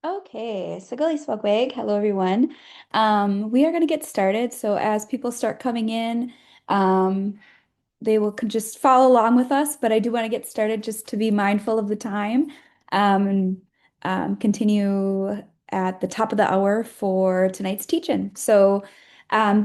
Okay, Sagali Swagwag. Hello, everyone. We are going to get started. So as people start coming in, um, they will just follow along with us. But I do want to get started just to be mindful of the time and continue at the top of the hour for tonight's teaching. So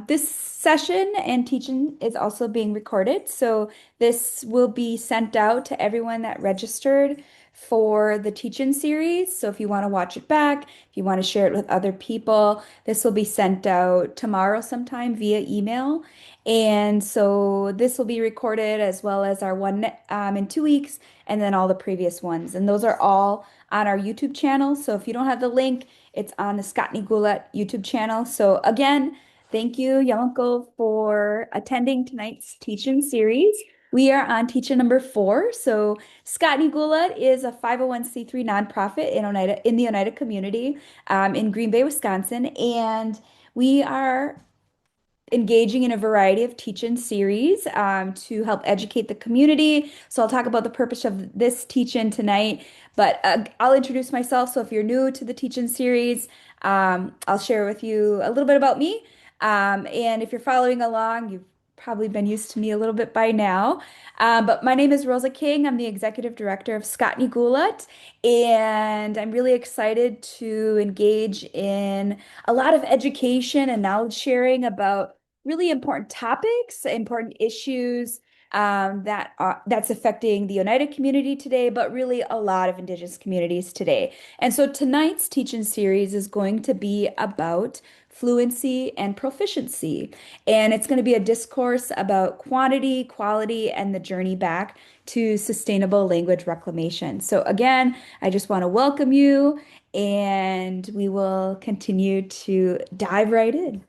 this session and teaching is also being recorded. So this will be sent out to everyone that registered for the teaching series. So if you want to watch it back, if you want to share it with other people, this will be sent out tomorrow sometime via email. And so this will be recorded as well as our one in 2 weeks and then all the previous ones. And those are all on our YouTube channel. So if you don't have the link, it's on the Scott Gulat YouTube channel. So again, thank you, Yonko, for attending tonight's teaching series. We are on teaching number 4. So Scott Gulat is a 501c3 nonprofit in the Oneida community in Green Bay, Wisconsin. And we are engaging in a variety of teach-in series to help educate the community. So I'll talk about the purpose of this teach-in tonight, but I'll introduce myself. So if you're new to the teach-in series, I'll share with you a little bit about me. And if you're following along, you've probably been used to me a little bit by now. But my name is Rosa King. I'm the executive director of Scott Gulat, and I'm really excited to engage in a lot of education and knowledge sharing about really important topics, important issues that's affecting the Oneida community today, but really a lot of Indigenous communities today. And so tonight's teaching series is going to be about fluency and proficiency. And it's going to be a discourse about quantity, quality, and the journey back to sustainable language reclamation. So again, I just want to welcome you, and we will continue to dive right in,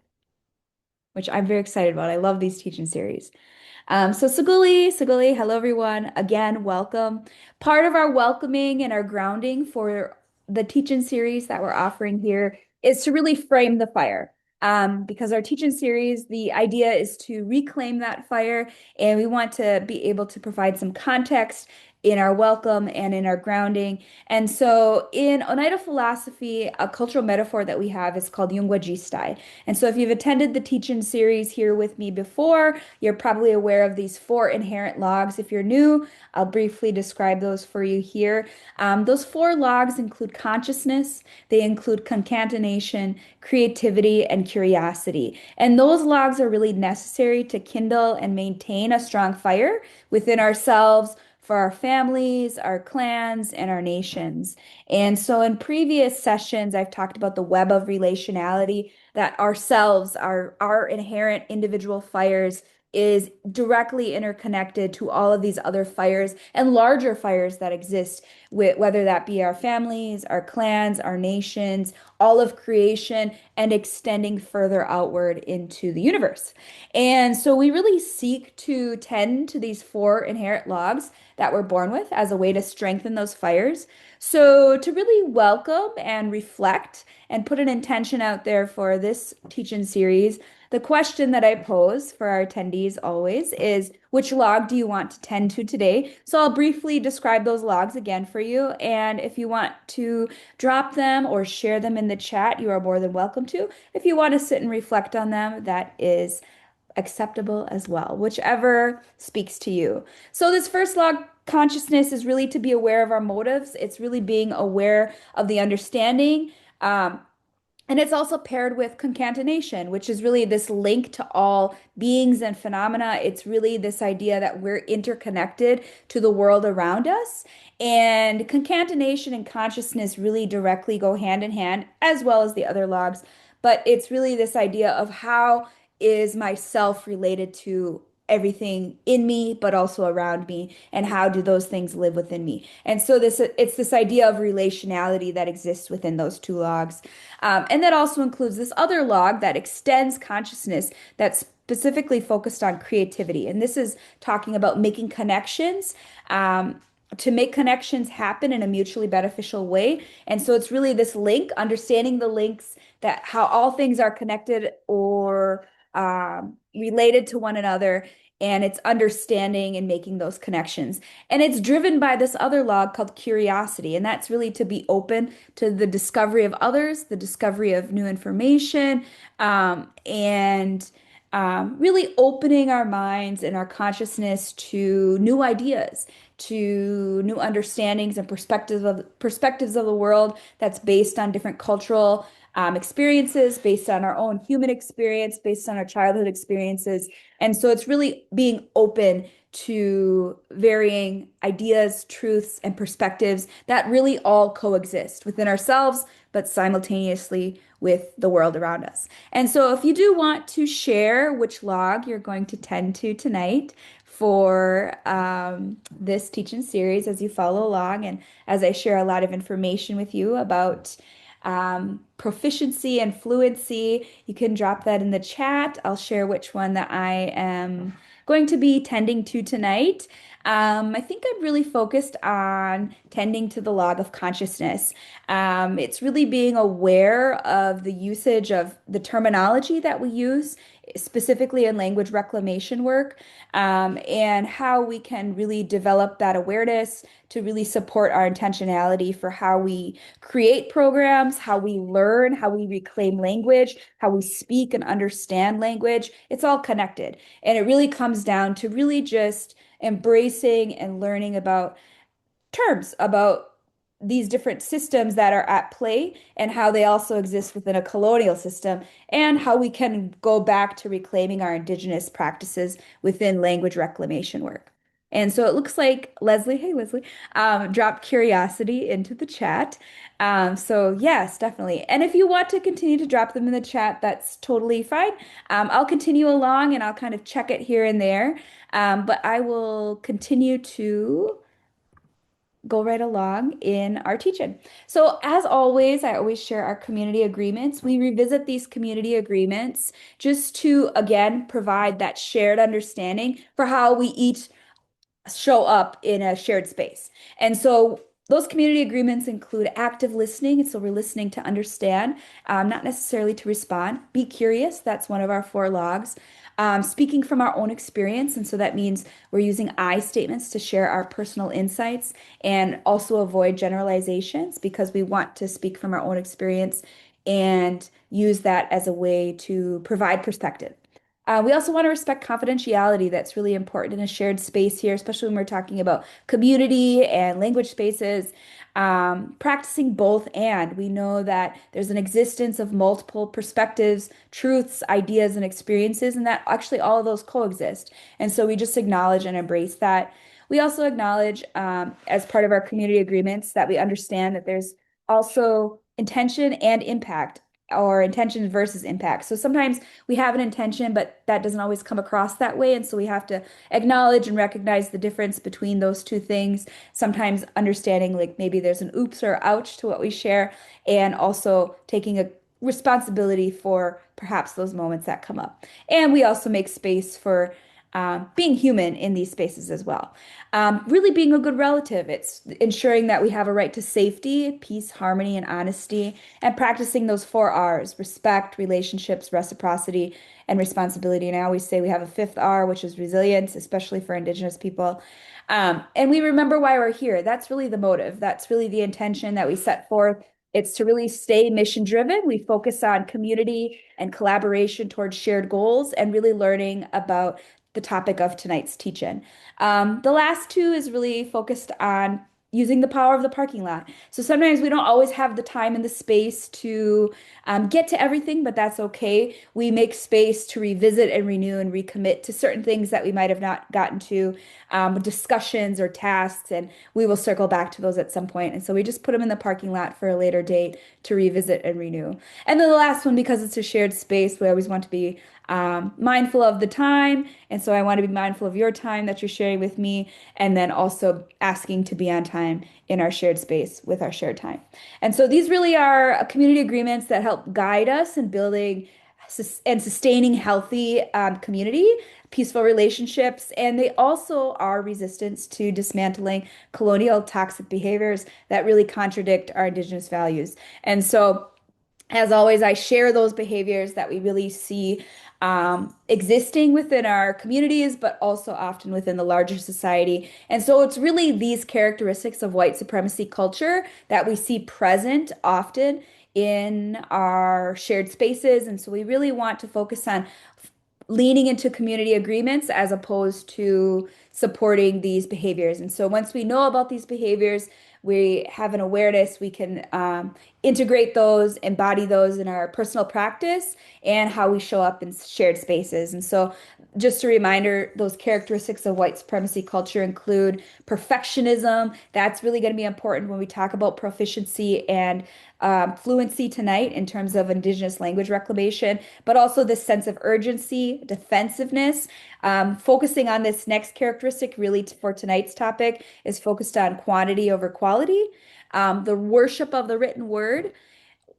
which I'm very excited about. I love these teaching series. So Saguli, hello everyone. Again, welcome. Part of our welcoming and our grounding for the teaching series that we're offering here is to really frame the fire. Because our teaching series, the idea is to reclaim that fire, and we want to be able to provide some context in our welcome and in our grounding. And so in Oneida philosophy, a cultural metaphor that we have is called Yungwa. And so if you've attended the teaching series here with me before, you're probably aware of these 4 inherent logs. If you're new, I'll briefly describe those for you here. Those 4 logs include consciousness, they include concatenation, creativity, and curiosity. And those logs are really necessary to kindle and maintain a strong fire within ourselves, for our families, our clans, and our nations. And so in previous sessions, I've talked about the web of relationality that ourselves, our inherent individual fires is directly interconnected to all of these other fires and larger fires that exist, whether that be our families, our clans, our nations, all of creation, and extending further outward into the universe. And so we really seek to tend to these 4 inherent logs that we're born with as a way to strengthen those fires. So to really welcome and reflect and put an intention out there for this teaching series, the question that I pose for our attendees always is, which log do you want to tend to today? So I'll briefly describe those logs again for you. And if you want to drop them or share them in the chat, you are more than welcome to. If you want to sit and reflect on them, that is acceptable as well, whichever speaks to you. So this first log, consciousness, is really to be aware of our motives. It's really being aware of the understanding. And it's also paired with concatenation, which is really this link to all beings and phenomena. It's really this idea that we're interconnected to the world around us. And concatenation and consciousness really directly go hand in hand, as well as the other logs. But it's really this idea of how is myself related to everything in me, but also around me, and how do those things live within me? And so it's this idea of relationality that exists within those 2 logs. And that also includes this other log that extends consciousness that's specifically focused on creativity. And this is talking about making connections, to make connections happen in a mutually beneficial way. And so it's really this link, understanding the links, that how all things are connected or related to one another and it's understanding and making those connections. And it's driven by this other log called curiosity, and that's really to be open to the discovery of others, the discovery of new information, and really opening our minds and our consciousness to new ideas, to new understandings and perspectives of the world that's based on different cultural experiences, based on our own human experience, based on our childhood experiences. And so it's really being open to varying ideas, truths, and perspectives that really all coexist within ourselves, but simultaneously with the world around us. And so if you do want to share which log you're going to tend to tonight for this teaching series as you follow along, and as I share a lot of information with you about proficiency and fluency, you can drop that in the chat. I'll share which one that I am going to be tending to tonight. I think I'm really focused on tending to the log of consciousness. It's really being aware of the usage of the terminology that we use, specifically in language reclamation work, and how we can really develop that awareness to really support our intentionality for how we create programs, how we learn, how we reclaim language, how we speak and understand language. It's all connected. And it really comes down to really just embracing and learning about terms, about these different systems that are at play and how they also exist within a colonial system, and how we can go back to reclaiming our indigenous practices within language reclamation work. And so it looks like Leslie, hey Leslie, dropped curiosity into the chat. So yes, definitely. And if you want to continue to drop them in the chat, that's totally fine. I'll continue along and I'll kind of check it here and there. But I will continue to go right along in our teaching. So as always, I always share our community agreements. We revisit these community agreements just to, again, provide that shared understanding for how we each show up in a shared space. And so those community agreements include active listening. So we're listening to understand, not necessarily to respond. Be curious. That's one of our four logs. Speaking from our own experience. And so that means we're using I statements to share our personal insights and also avoid generalizations because we want to speak from our own experience and use that as a way to provide perspective. We also want to respect confidentiality. That's really important in a shared space here, especially when we're talking about community and language spaces. Practicing both, and we know that there's an existence of multiple perspectives, truths, ideas, and experiences, and that actually all of those coexist. And so we just acknowledge and embrace that. We also acknowledge, as part of our community agreements, that we understand that there's also intention and impact, or intention versus impact. So sometimes we have an intention, but that doesn't always come across that way. And so we have to acknowledge and recognize the difference between those two things. Sometimes understanding like maybe there's an oops or ouch to what we share, and also taking a responsibility for perhaps those moments that come up. And we also make space for being human in these spaces as well. Really being a good relative. It's ensuring that we have a right to safety, peace, harmony, and honesty, and practicing those four R's: respect, relationships, reciprocity, and responsibility. And I always say we have a fifth R, which is resilience, especially for Indigenous people. And we remember why we're here. That's really the motive. That's really the intention that we set forth. It's to really stay mission driven. We focus on community and collaboration towards shared goals and really learning about the topic of tonight's teach-in. The last two is really focused on using the power of the parking lot. So sometimes we don't always have the time and the space to get to everything, but that's okay. We make space to revisit and renew and recommit to certain things that we might have not gotten to, discussions or tasks, and we will circle back to those at some point. And so we just put them in the parking lot for a later date to revisit and renew. And then the last one, because it's a shared space, we always want to be mindful of the time. And so I want to be mindful of your time that you're sharing with me, and then also asking to be on time in our shared space with our shared time. And so these really are community agreements that help guide us in building and sustaining healthy community, peaceful relationships, and they also are resistance to dismantling colonial toxic behaviors that really contradict our Indigenous values. And so As always, I share those behaviors that we really see existing within our communities, but also often within the larger society. And so it's really these characteristics of white supremacy culture that we see present often in our shared spaces. And so we really want to focus on leaning into community agreements as opposed to supporting these behaviors. And so once we know about these behaviors, we have an awareness, we can integrate those, embody those in our personal practice and how we show up in shared spaces. And so, just a reminder, those characteristics of white supremacy culture include perfectionism. That's really going to be important when we talk about proficiency and fluency tonight in terms of Indigenous language reclamation, but also this sense of urgency, defensiveness. Focusing on this next characteristic, really for tonight's topic, is focused on quantity over quality. The worship of the written word,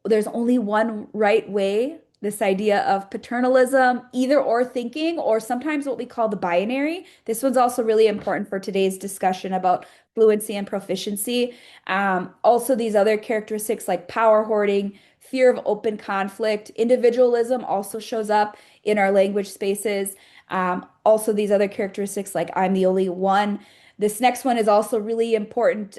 there's only one right way. This idea of paternalism, either or thinking, or sometimes what we call the binary. This one's also really important for today's discussion about fluency and proficiency. Also, these other characteristics like power hoarding, fear of open conflict, individualism also shows up in our language spaces. Also, these other characteristics like I'm the only one. This next one is also really important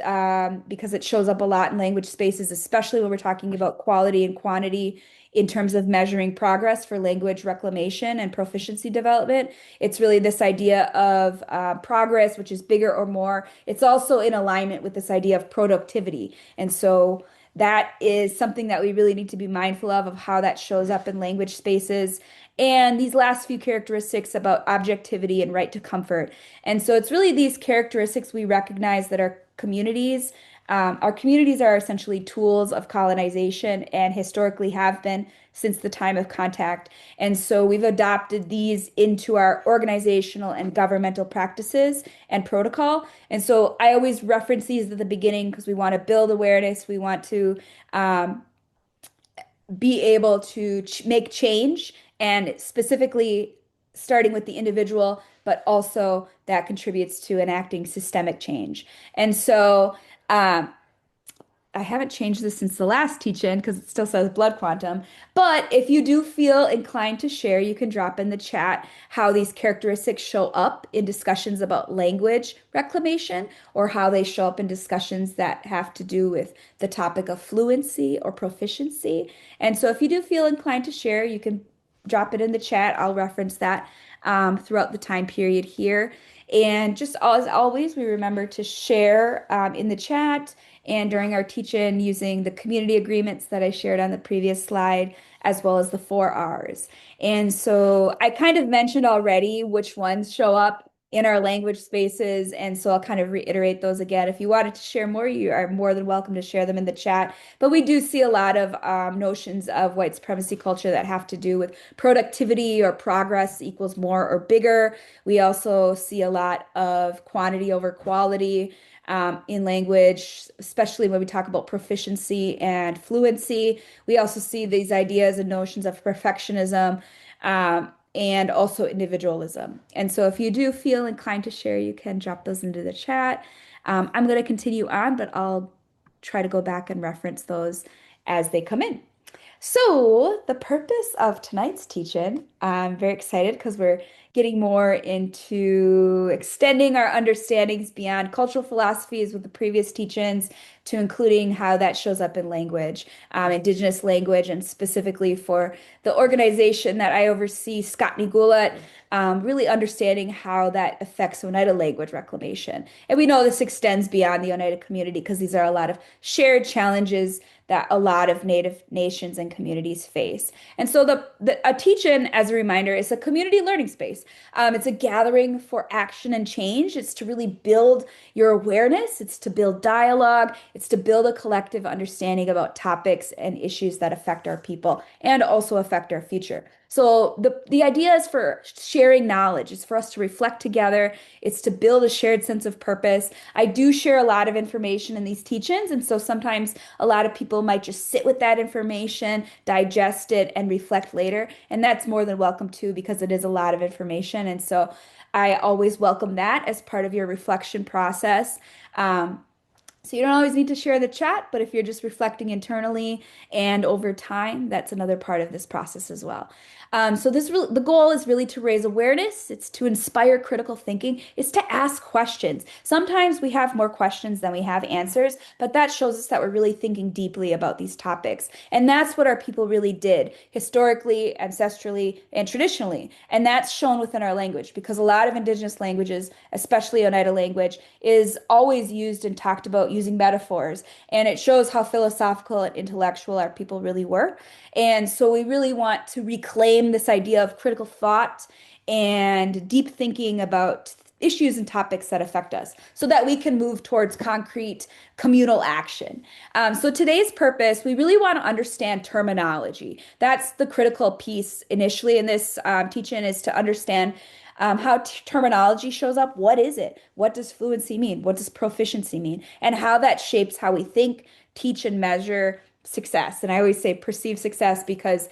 because it shows up a lot in language spaces, especially when we're talking about quality and quantity in terms of measuring progress for language reclamation and proficiency development. It's really this idea of progress, which is bigger or more. It's also in alignment with this idea of productivity. And so that is something that we really need to be mindful of how that shows up in language spaces. And these last few characteristics about objectivity and right to comfort. And so it's really these characteristics we recognize that our communities are essentially tools of colonization and historically have been since the time of contact. And so we've adopted these into our organizational and governmental practices and protocol. And so I always reference these at the beginning because we want to build awareness. We want to um, be able to make change and specifically starting with the individual, but also that contributes to enacting systemic change. And so um, I haven't changed this since the last teach-in because it still says blood quantum. But if you do feel inclined to share, you can drop in the chat how these characteristics show up in discussions about language reclamation or how they show up in discussions that have to do with the topic of fluency or proficiency. And so if you do feel inclined to share, you can drop it in the chat. I'll reference that throughout the time period here. And just as always, we remember to share in the chat and during our teach-in using the community agreements that I shared on the previous slide, as well as the 4 Rs. And so I kind of mentioned already which ones show up in our language spaces. And so I'll kind of reiterate those again. If you wanted to share more, you are more than welcome to share them in the chat. But we do see a lot of notions of white supremacy culture that have to do with productivity or progress equals more or bigger. We also see a lot of quantity over quality in language, especially when we talk about proficiency and fluency. We also see these ideas and notions of perfectionism and also individualism. And so if you do feel inclined to share, you can drop those into the chat. I'm going to continue on, but I'll try to go back and reference those as they come in. So, the purpose of tonight's teach-in, I'm very excited because we're getting more into extending our understandings beyond cultural philosophies with the previous teach-ins to including how that shows up in language, Indigenous language, and specifically for the organization that I oversee, Scott Gulat, really understanding how that affects Oneida language reclamation. And we know this extends beyond the Oneida community because these are a lot of shared challenges that a lot of Native nations and communities face. And so a teach-in, as a reminder, is a community learning space. It's a gathering for action and change. It's to really build your awareness. It's to build dialogue. It's to build a collective understanding about topics and issues that affect our people and also affect our future. So the idea is for sharing knowledge. It's for us to reflect together. It's to build a shared sense of purpose. I do share a lot of information in these teach-ins, and so sometimes a lot of people might just sit with that information, digest it, and reflect later. And that's more than welcome too, because it is a lot of information. And so I always welcome that as part of your reflection process. So you don't always need to share the chat, but if you're just reflecting internally and over time, that's another part of this process as well. So the goal is really to raise awareness. It's to inspire critical thinking. It's to ask questions. Sometimes we have more questions than we have answers, but that shows us that we're really thinking deeply about these topics. And that's what our people really did historically, ancestrally, and traditionally. And that's shown within our language because a lot of indigenous languages, especially Oneida language, is always used and talked about using metaphors. And it shows how philosophical and intellectual our people really were. And so we really want to reclaim this idea of critical thought and deep thinking about issues and topics that affect us so that we can move towards concrete communal action. So today's purpose, we really want to understand terminology. That's the critical piece initially in this teaching is to understand how terminology shows up. What is it? What does fluency mean? What does proficiency mean? And how that shapes how we think, teach, and measure success. And I always say perceive success because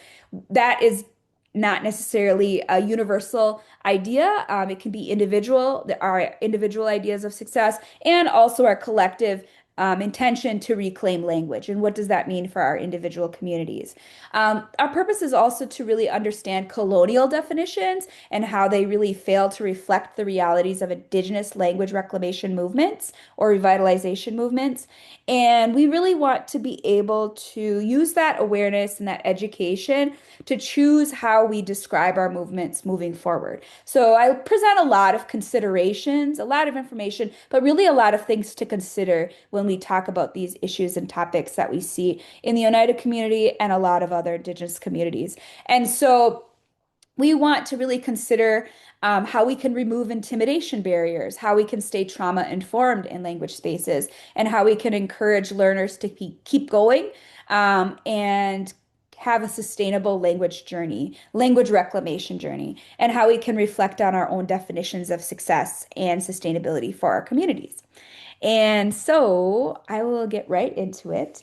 that is not necessarily a universal idea. It can be individual, our individual ideas of success, and also our collective intention to reclaim language. And what does that mean for our individual communities? Our purpose is also to really understand colonial definitions and how they really fail to reflect the realities of indigenous language reclamation movements or revitalization movements. And we really want to be able to use that awareness and that education to choose how we describe our movements moving forward. So I present a lot of considerations, a lot of information, but really a lot of things to consider when we talk about these issues and topics that we see in the Oneida community and a lot of other Indigenous communities. And so we want to really consider how we can remove intimidation barriers, how we can stay trauma informed in language spaces, and how we can encourage learners to keep going and have a sustainable language journey, language reclamation journey, and how we can reflect on our own definitions of success and sustainability for our communities. And so I will get right into it.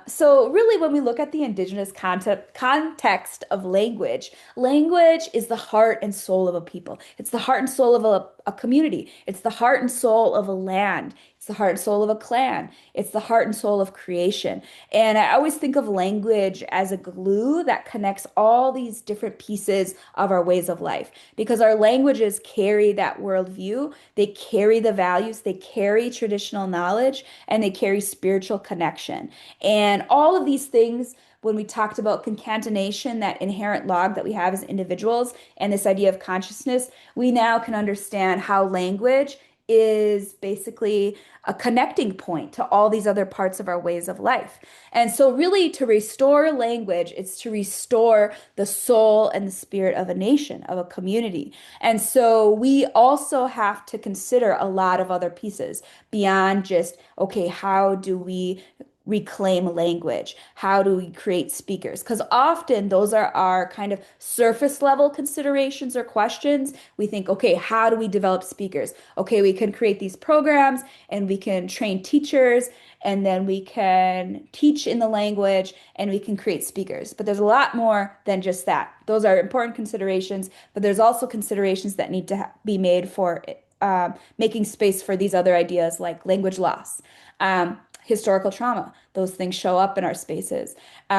So really, when we look at the indigenous context of language, language is the heart and soul of a people. It's the heart and soul of a community. It's the heart and soul of a land. It's the heart and soul of a clan. It's the heart and soul of creation. And I always think of language as a glue that connects all these different pieces of our ways of life because our languages carry that worldview. They carry the values, they carry traditional knowledge, and they carry spiritual connection. And all of these things, when we talked about concatenation, that inherent log that we have as individuals, and this idea of consciousness, we now can understand how language is basically a connecting point to all these other parts of our ways of life. And so, really, to restore language, it's to restore the soul and the spirit of a nation, of a community. And so, we also have to consider a lot of other pieces beyond just, okay, how do we reclaim language? How do we create speakers? Because often those are our kind of surface level considerations or questions. We think, okay, how do we develop speakers? Okay, we can create these programs and we can train teachers and then we can teach in the language and we can create speakers. But there's a lot more than just that. Those are important considerations, but there's also considerations that need to be made for making space for these other ideas like language loss. Historical trauma. Those things show up in our spaces.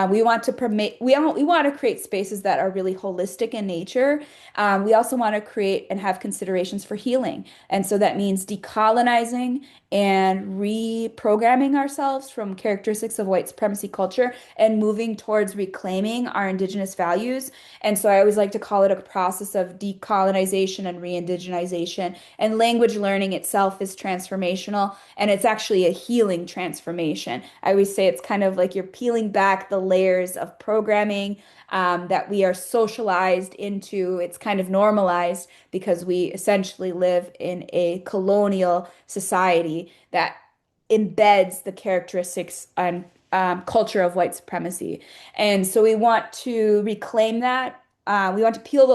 We want to permit, we want to create spaces that are really holistic in nature. We also want to create and have considerations for healing. And so that means decolonizing and reprogramming ourselves from characteristics of white supremacy culture and moving towards reclaiming our indigenous values. And so I always like to call it a process of decolonization and re-indigenization. And language learning itself is transformational, and it's actually a healing transformation. I always say it's kind of like you're peeling back the layers of programming that we are socialized into. It's kind of normalized because we essentially live in a colonial society that embeds the characteristics and culture of white supremacy. And so we want to reclaim that. We want to peel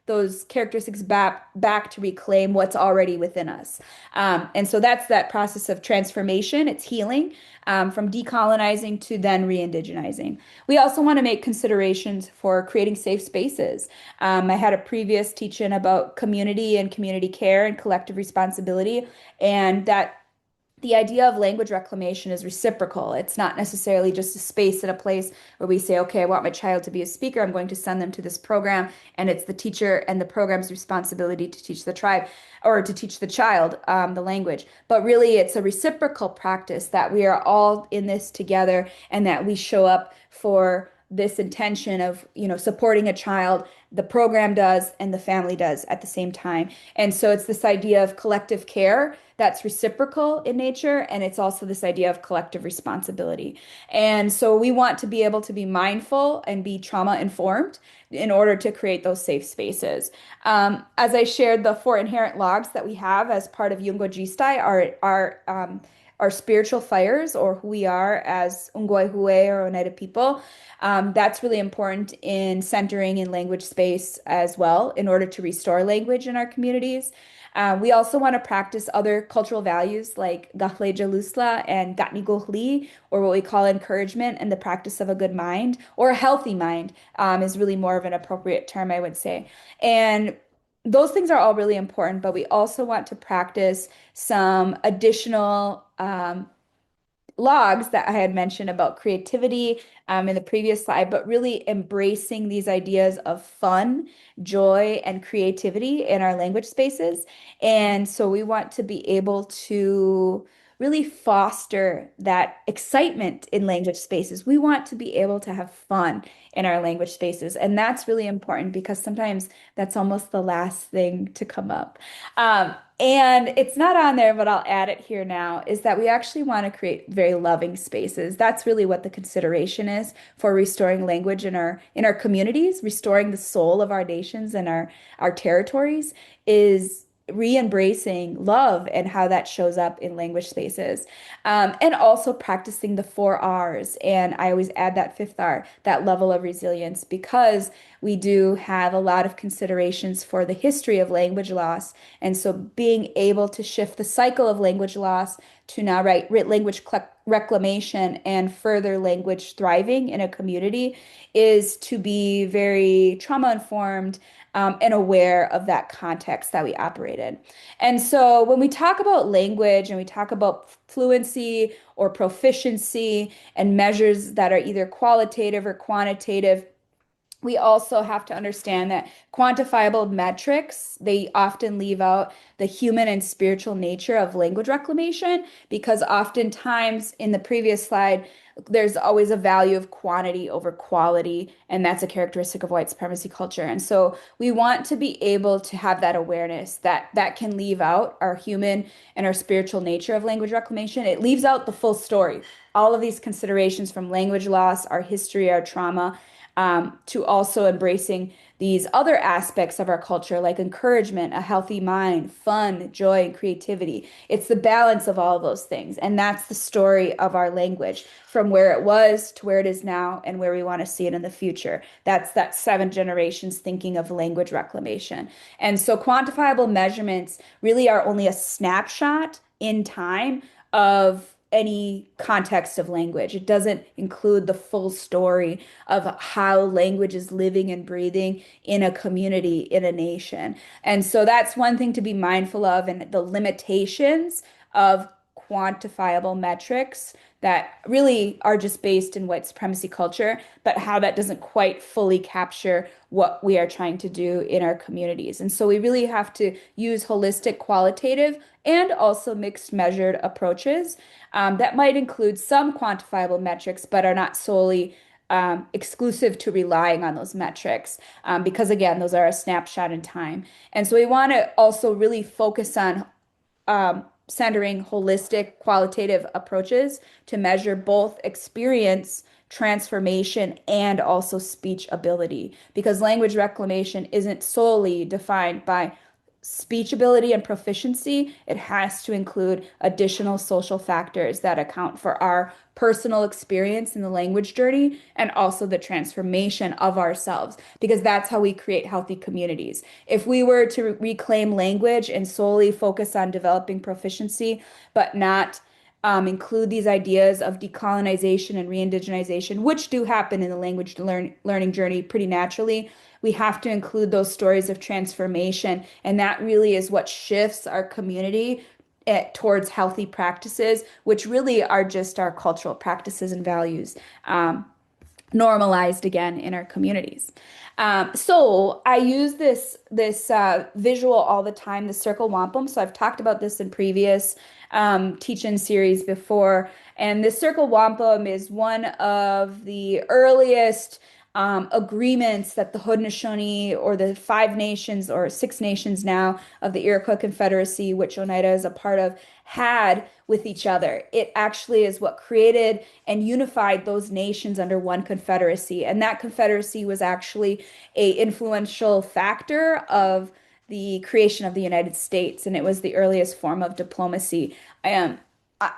those characteristics back to reclaim what's already within us. And so that's that process of transformation. It's healing from decolonizing to then re-indigenizing. We also want to make considerations for creating safe spaces. I had a previous teaching about community and community care and collective responsibility, and that the idea of language reclamation is reciprocal. It's not necessarily just a space and a place where we say, okay, I want my child to be a speaker. I'm going to send them to this program, and it's the teacher and the program's responsibility to teach the tribe or to teach the child the language. But really, it's a reciprocal practice that we are all in this together and that we show up for this intention of, supporting a child. The program does and the family does at the same time. And so it's this idea of collective care that's reciprocal in nature, and it's also this idea of collective responsibility. And so we want to be able to be mindful and be trauma informed in order to create those safe spaces. As I shared, the four inherent logs that we have as part of Yungo Jistai are spiritual fires, or who we are as Ungoi Hue or Oneida people. That's really important in centering in language space as well in order to restore language in our communities. We also want to practice other cultural values like Gahleja Lusla and Gatnigohli, or what we call encouragement and the practice of a good mind, or a healthy mind, is really more of an appropriate term, I would say. And those things are all really important, but we also want to practice some additional logs that I had mentioned about creativity in the previous slide, but really embracing these ideas of fun, joy, and creativity in our language spaces. And so we want to be able to really foster that excitement in language spaces. We want to be able to have fun in our language spaces. And that's really important because sometimes that's almost the last thing to come up. And it's not on there, but I'll add it here now, is that we actually want to create very loving spaces. That's really what the consideration is for restoring language in our communities, restoring the soul of our nations and our territories, is re-embracing love and how that shows up in language spaces. And also practicing the four R's. And I always add that fifth R, that level of resilience, because we do have a lot of considerations for the history of language loss. And so being able to shift the cycle of language loss to now language reclamation and further language thriving in a community is to be very trauma informed and aware of that context that we operate in. And so when we talk about language and we talk about fluency or proficiency and measures that are either qualitative or quantitative, we also have to understand that quantifiable metrics, they often leave out the human and spiritual nature of language reclamation, because oftentimes in the previous slide, there's always a value of quantity over quality, and that's a characteristic of white supremacy culture. And so we want to be able to have that awareness that that can leave out our human and our spiritual nature of language reclamation. It leaves out the full story, all of these considerations from language loss, our history, our trauma, to also embracing these other aspects of our culture, like encouragement, a healthy mind, fun, joy, and creativity. It's the balance of all of those things. And that's the story of our language, from where it was to where it is now and where we want to see it in the future. That's that 7 generations thinking of language reclamation. And so quantifiable measurements really are only a snapshot in time of any context of language. It doesn't include the full story of how language is living and breathing in a community, in a nation. And so that's one thing to be mindful of, and the limitations of quantifiable metrics that really are just based in white supremacy culture, but how that doesn't quite fully capture what we are trying to do in our communities. And so we really have to use holistic, qualitative, and also mixed measured approaches that might include some quantifiable metrics, but are not solely exclusive to relying on those metrics, because again, those are a snapshot in time. And so we want to also really focus on centering holistic, qualitative approaches to measure both experience, transformation, and also speech ability, because language reclamation isn't solely defined by speech ability and proficiency. It has to include additional social factors that account for our personal experience in the language journey and also the transformation of ourselves, because that's how we create healthy communities. If we were to reclaim language and solely focus on developing proficiency, but not include these ideas of decolonization and re-indigenization, which do happen in the language learning journey pretty naturally, we have to include those stories of transformation. And that really is what shifts our community towards healthy practices, which really are just our cultural practices and values. Normalized again in our communities. So I use this visual all the time, the circle wampum. So I've talked about this in previous teach-in series before, and this circle wampum is one of the earliest agreements that the Haudenosaunee or the Five Nations or Six Nations now of the Iroquois Confederacy, which Oneida is a part of, had with each other. It actually is what created and unified those nations under one confederacy. And that confederacy was actually a influential factor of the creation of the United States, and it was the earliest form of diplomacy in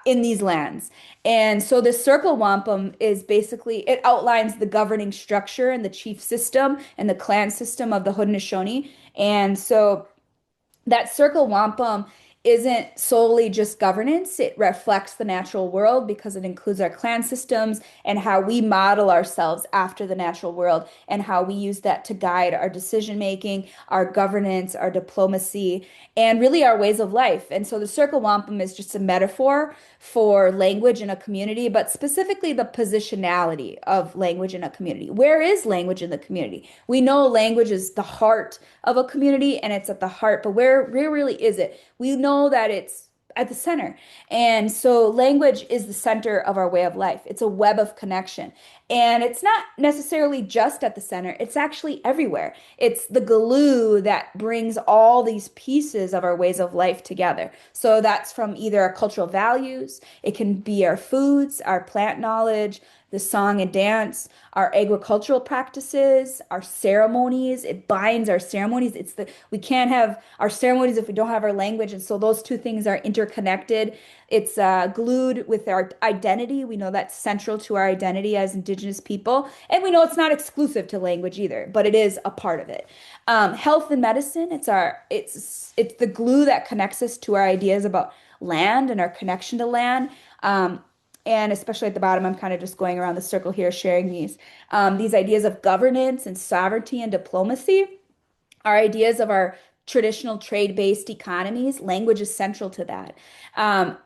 these lands. And so the circle wampum is basically it outlines the governing structure and the chief system and the clan system of the Haudenosaunee. And so that circle wampum isn't solely just governance. It reflects the natural world because it includes our clan systems and how we model ourselves after the natural world and how we use that to guide our decision making, our governance, our diplomacy, and really our ways of life. And so the circle wampum is just a metaphor for language in a community, but specifically the positionality of language in a community. Where is language in the community? We know language is the heart of a community and it's at the heart, but where really is it? We know that it's at the center. And so language is the center of our way of life. It's a web of connection. And it's not necessarily just at the center, it's actually everywhere. It's the glue that brings all these pieces of our ways of life together. So that's from either our cultural values, it can be our foods, our plant knowledge, the song and dance, our agricultural practices, our ceremonies. It binds our ceremonies. We can't have our ceremonies if we don't have our language, and so those two things are interconnected. It's glued with our identity. We know that's central to our identity as Indigenous people, and we know it's not exclusive to language either, but it is a part of it. Health and medicine. It's the glue that connects us to our ideas about land and our connection to land. And especially at the bottom, I'm kind of just going around the circle here, sharing these ideas of governance and sovereignty and diplomacy, our ideas of our traditional trade-based economies. Language is central to that.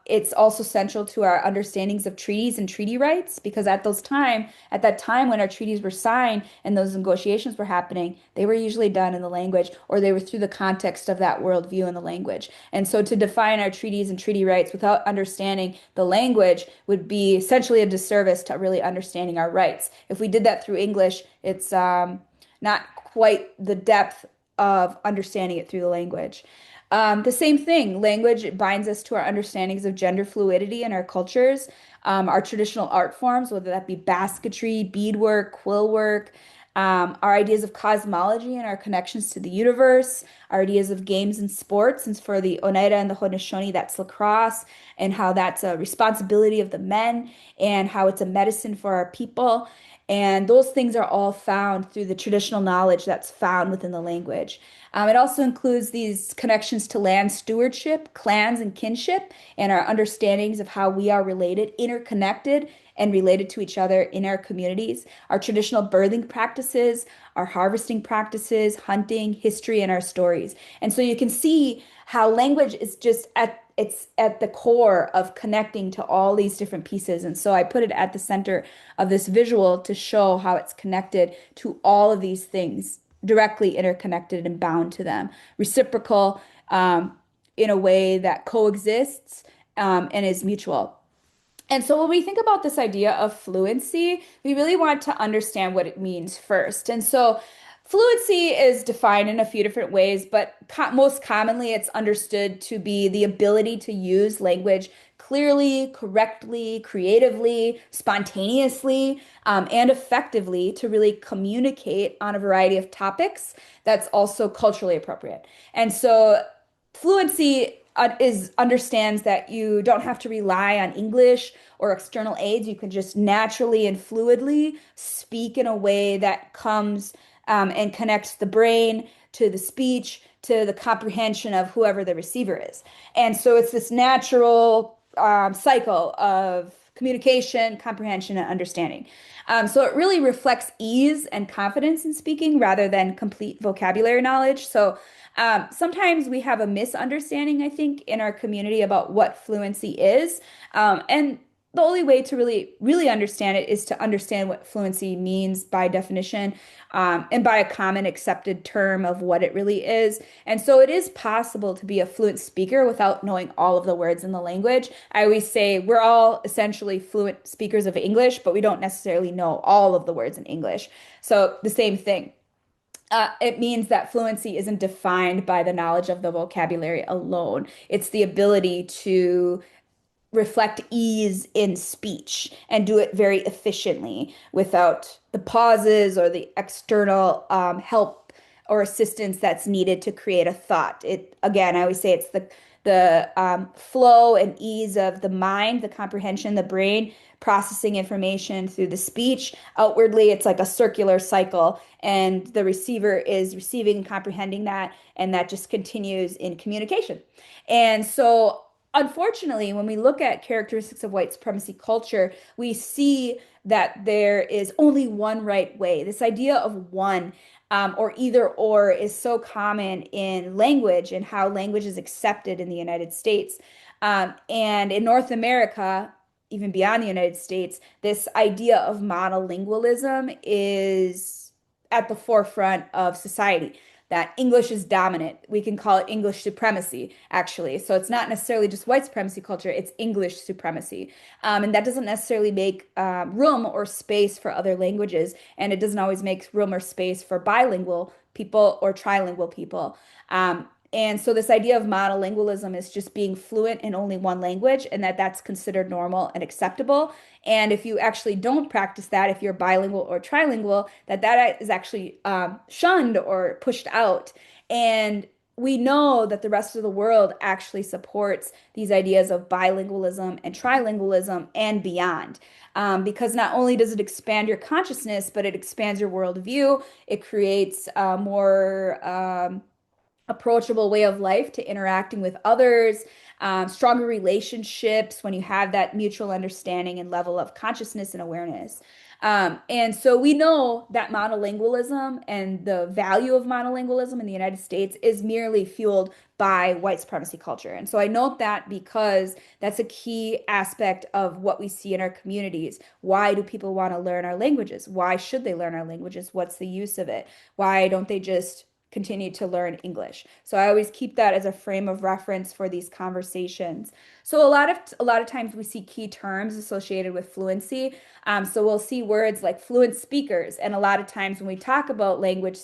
It's also central to our understandings of treaties and treaty rights, because at that time when our treaties were signed and those negotiations were happening, they were usually done in the language, or they were through the context of that worldview in the language. And so to define our treaties and treaty rights without understanding the language would be essentially a disservice to really understanding our rights. If we did that through English, it's not quite the depth of understanding it through the language. The same thing, language binds us to our understandings of gender fluidity in our cultures, our traditional art forms, whether that be basketry, beadwork, quill work, our ideas of cosmology and our connections to the universe, our ideas of games and sports. And for the Oneida and the Haudenosaunee, that's lacrosse, and how that's a responsibility of the men, and how it's a medicine for our people. And those things are all found through the traditional knowledge that's found within the language. It also includes these connections to land stewardship, clans, and kinship, and our understandings of how we are related, interconnected, and related to each other in our communities, our traditional birthing practices, our harvesting practices, hunting, history, and our stories. And so you can see how language is just it's at the core of connecting to all these different pieces. And so I put it at the center of this visual to show how it's connected to all of these things, directly interconnected and bound to them, reciprocal in a way that coexists and is mutual. And so when we think about this idea of fluency, we really want to understand what it means first. And so fluency is defined in a few different ways, but most commonly it's understood to be the ability to use language clearly, correctly, creatively, spontaneously, and effectively to really communicate on a variety of topics that's also culturally appropriate. And so fluency understands that you don't have to rely on English or external aids. You can just naturally and fluidly speak in a way that comes and connects the brain to the speech to the comprehension of whoever the receiver is. And so it's this natural cycle of communication, comprehension, and understanding. So it really reflects ease and confidence in speaking rather than complete vocabulary knowledge. So sometimes we have a misunderstanding, I think, in our community about what fluency is. And the only way to really understand it is to understand what fluency means by definition, and by a common accepted term of what it really is. And so it is possible to be a fluent speaker without knowing all of the words in the language. I always say we're all essentially fluent speakers of English, but we don't necessarily know all of the words in English. So the same thing. It means that fluency isn't defined by the knowledge of the vocabulary alone. It's the ability to reflect ease in speech and do it very efficiently without the pauses or the external help or assistance that's needed to create a thought. It again, I always say it's the flow and ease of the mind, the comprehension, the brain processing information through the speech. Outwardly, it's like a circular cycle, and the receiver is receiving and comprehending that, and that just continues in communication. And so unfortunately, when we look at characteristics of white supremacy culture, we see that there is only one right way. This idea of one, or either or is so common in language and how language is accepted in the United States. And in North America, even beyond the United States, this idea of monolingualism is at the forefront of society, that English is dominant. We can call it English supremacy, actually. So it's not necessarily just white supremacy culture, it's English supremacy. And that doesn't necessarily make room or space for other languages. And it doesn't always make room or space for bilingual people or trilingual people. And so this idea of monolingualism is just being fluent in only one language, and that's considered normal and acceptable. And if you actually don't practice that, if you're bilingual or trilingual, that is actually shunned or pushed out. And we know that the rest of the world actually supports these ideas of bilingualism and trilingualism and beyond. Because not only does it expand your consciousness, but it expands your worldview. It creates more approachable way of life to interacting with others, stronger relationships when you have that mutual understanding and level of consciousness and awareness. And so we know that monolingualism and the value of monolingualism in the United States is merely fueled by white supremacy culture. And so I note that because that's a key aspect of what we see in our communities. Why do people want to learn our languages? Why should they learn our languages? What's the use of it? Why don't they just continue to learn English? So I always keep that as a frame of reference for these conversations. So a lot of times we see key terms associated with fluency. So we'll see words like fluent speakers, and a lot of times when we talk about language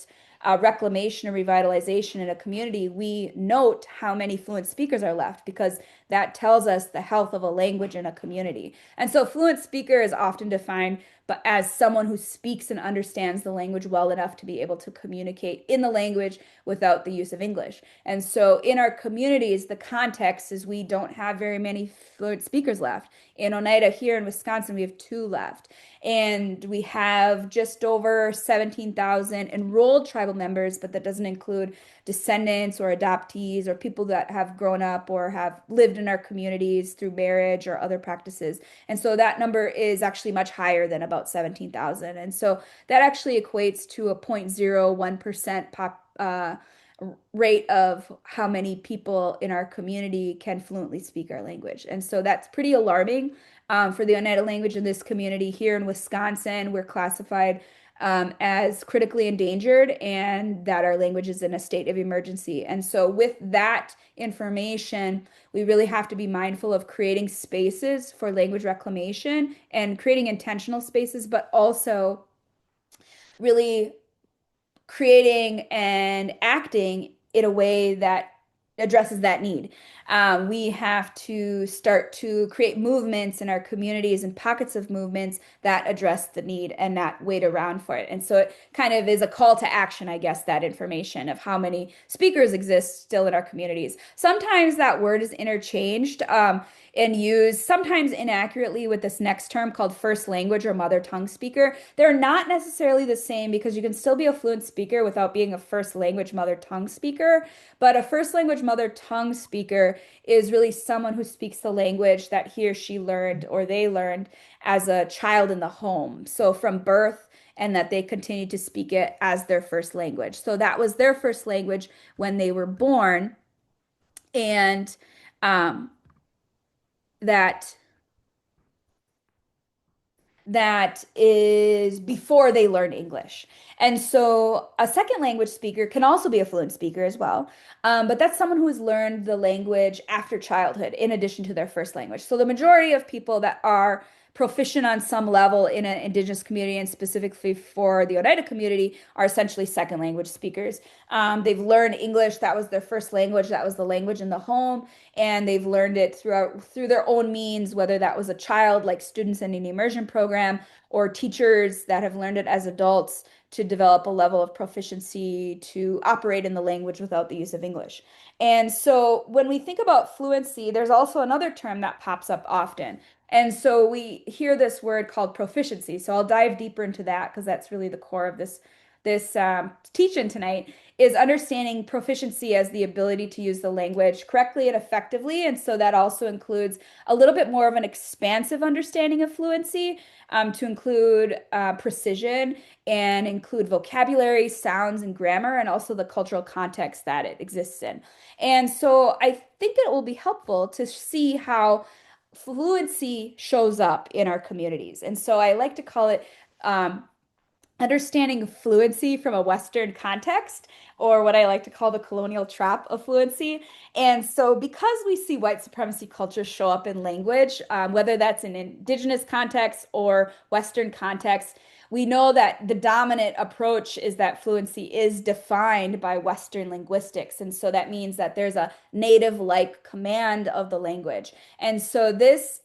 reclamation or revitalization in a community, we note how many fluent speakers are left because that tells us the health of a language in a community. And so fluent speaker is often defined but as someone who speaks and understands the language well enough to be able to communicate in the language without the use of English. And so in our communities, the context is we don't have very many fluent speakers left. In Oneida here in Wisconsin, we have two left. And we have just over 17,000 enrolled tribal members, but that doesn't include descendants or adoptees or people that have grown up or have lived in our communities through marriage or other practices. And so that number is actually much higher than about 17,000. And so that actually equates to a 0.01% rate of how many people in our community can fluently speak our language. And so that's pretty alarming for the Oneida language in this community. Here in Wisconsin, we're classified as critically endangered and that our language is in a state of emergency. And so with that information, we really have to be mindful of creating spaces for language reclamation and creating intentional spaces, but also really creating and acting in a way that addresses that need. We have to start to create movements in our communities and pockets of movements that address the need and not wait around for it. And so it kind of is a call to action, I guess, that information of how many speakers exist still in our communities. Sometimes that word is interchanged. and used sometimes inaccurately with this next term called first language or mother tongue speaker. They're not necessarily the same because you can still be a fluent speaker without being a first language mother tongue speaker. But a first language mother tongue speaker is really someone who speaks the language that he or she learned or they learned as a child in the home. So from birth, and that they continue to speak it as their first language. So that was their first language when they were born, and um, that that is before they learn English. And so a second language speaker can also be a fluent speaker as well. But that's someone who has learned the language after childhood in addition to their first language. So the majority of people that are proficient on some level in an indigenous community and specifically for the Oneida community are essentially second language speakers. They've learned English, that was their first language, that was the language in the home, and they've learned it through their own means, whether that was a child like students in an immersion program or teachers that have learned it as adults to develop a level of proficiency to operate in the language without the use of English. And so when we think about fluency, there's also another term that pops up often. And so we hear this word called proficiency. So I'll dive deeper into that because that's really the core of this teaching tonight is understanding proficiency as the ability to use the language correctly and effectively. And so that also includes a little bit more of an expansive understanding of fluency, to include precision and include vocabulary, sounds, and grammar, and also the cultural context that it exists in. And so I think it will be helpful to see how fluency shows up in our communities. And so I like to call it um, understanding fluency from a Western context, or what I like to call the colonial trap of fluency. And so, because we see white supremacy culture show up in language, whether that's in indigenous context or Western context, we know that the dominant approach is that fluency is defined by Western linguistics. And so that means that there's a native-like command of the language. And so this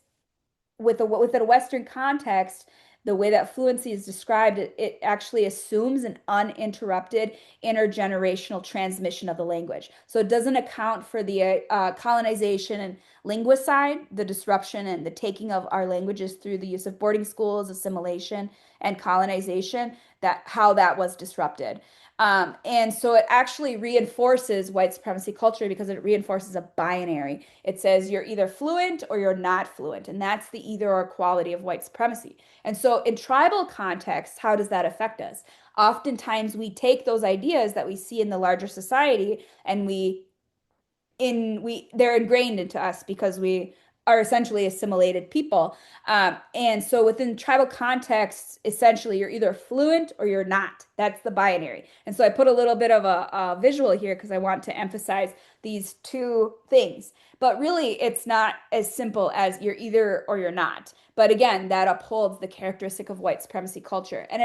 within a Western context, the way that fluency is described, it actually assumes an uninterrupted intergenerational transmission of the language. So it doesn't account for the colonization and linguicide, the disruption and the taking of our languages through the use of boarding schools, assimilation, and colonization, that how that was disrupted. And so it actually reinforces white supremacy culture because it reinforces a binary. It says you're either fluent or you're not fluent, and that's the either or quality of white supremacy. And so in tribal contexts, how does that affect us? Oftentimes we take those ideas that we see in the larger society and they're ingrained into us because we are essentially assimilated people. And so within tribal contexts, essentially you're either fluent or you're not. That's the binary. And so I put a little bit of a visual here because I want to emphasize these two things. But really, it's not as simple as you're either or you're not. But again, that upholds the characteristic of white supremacy culture. And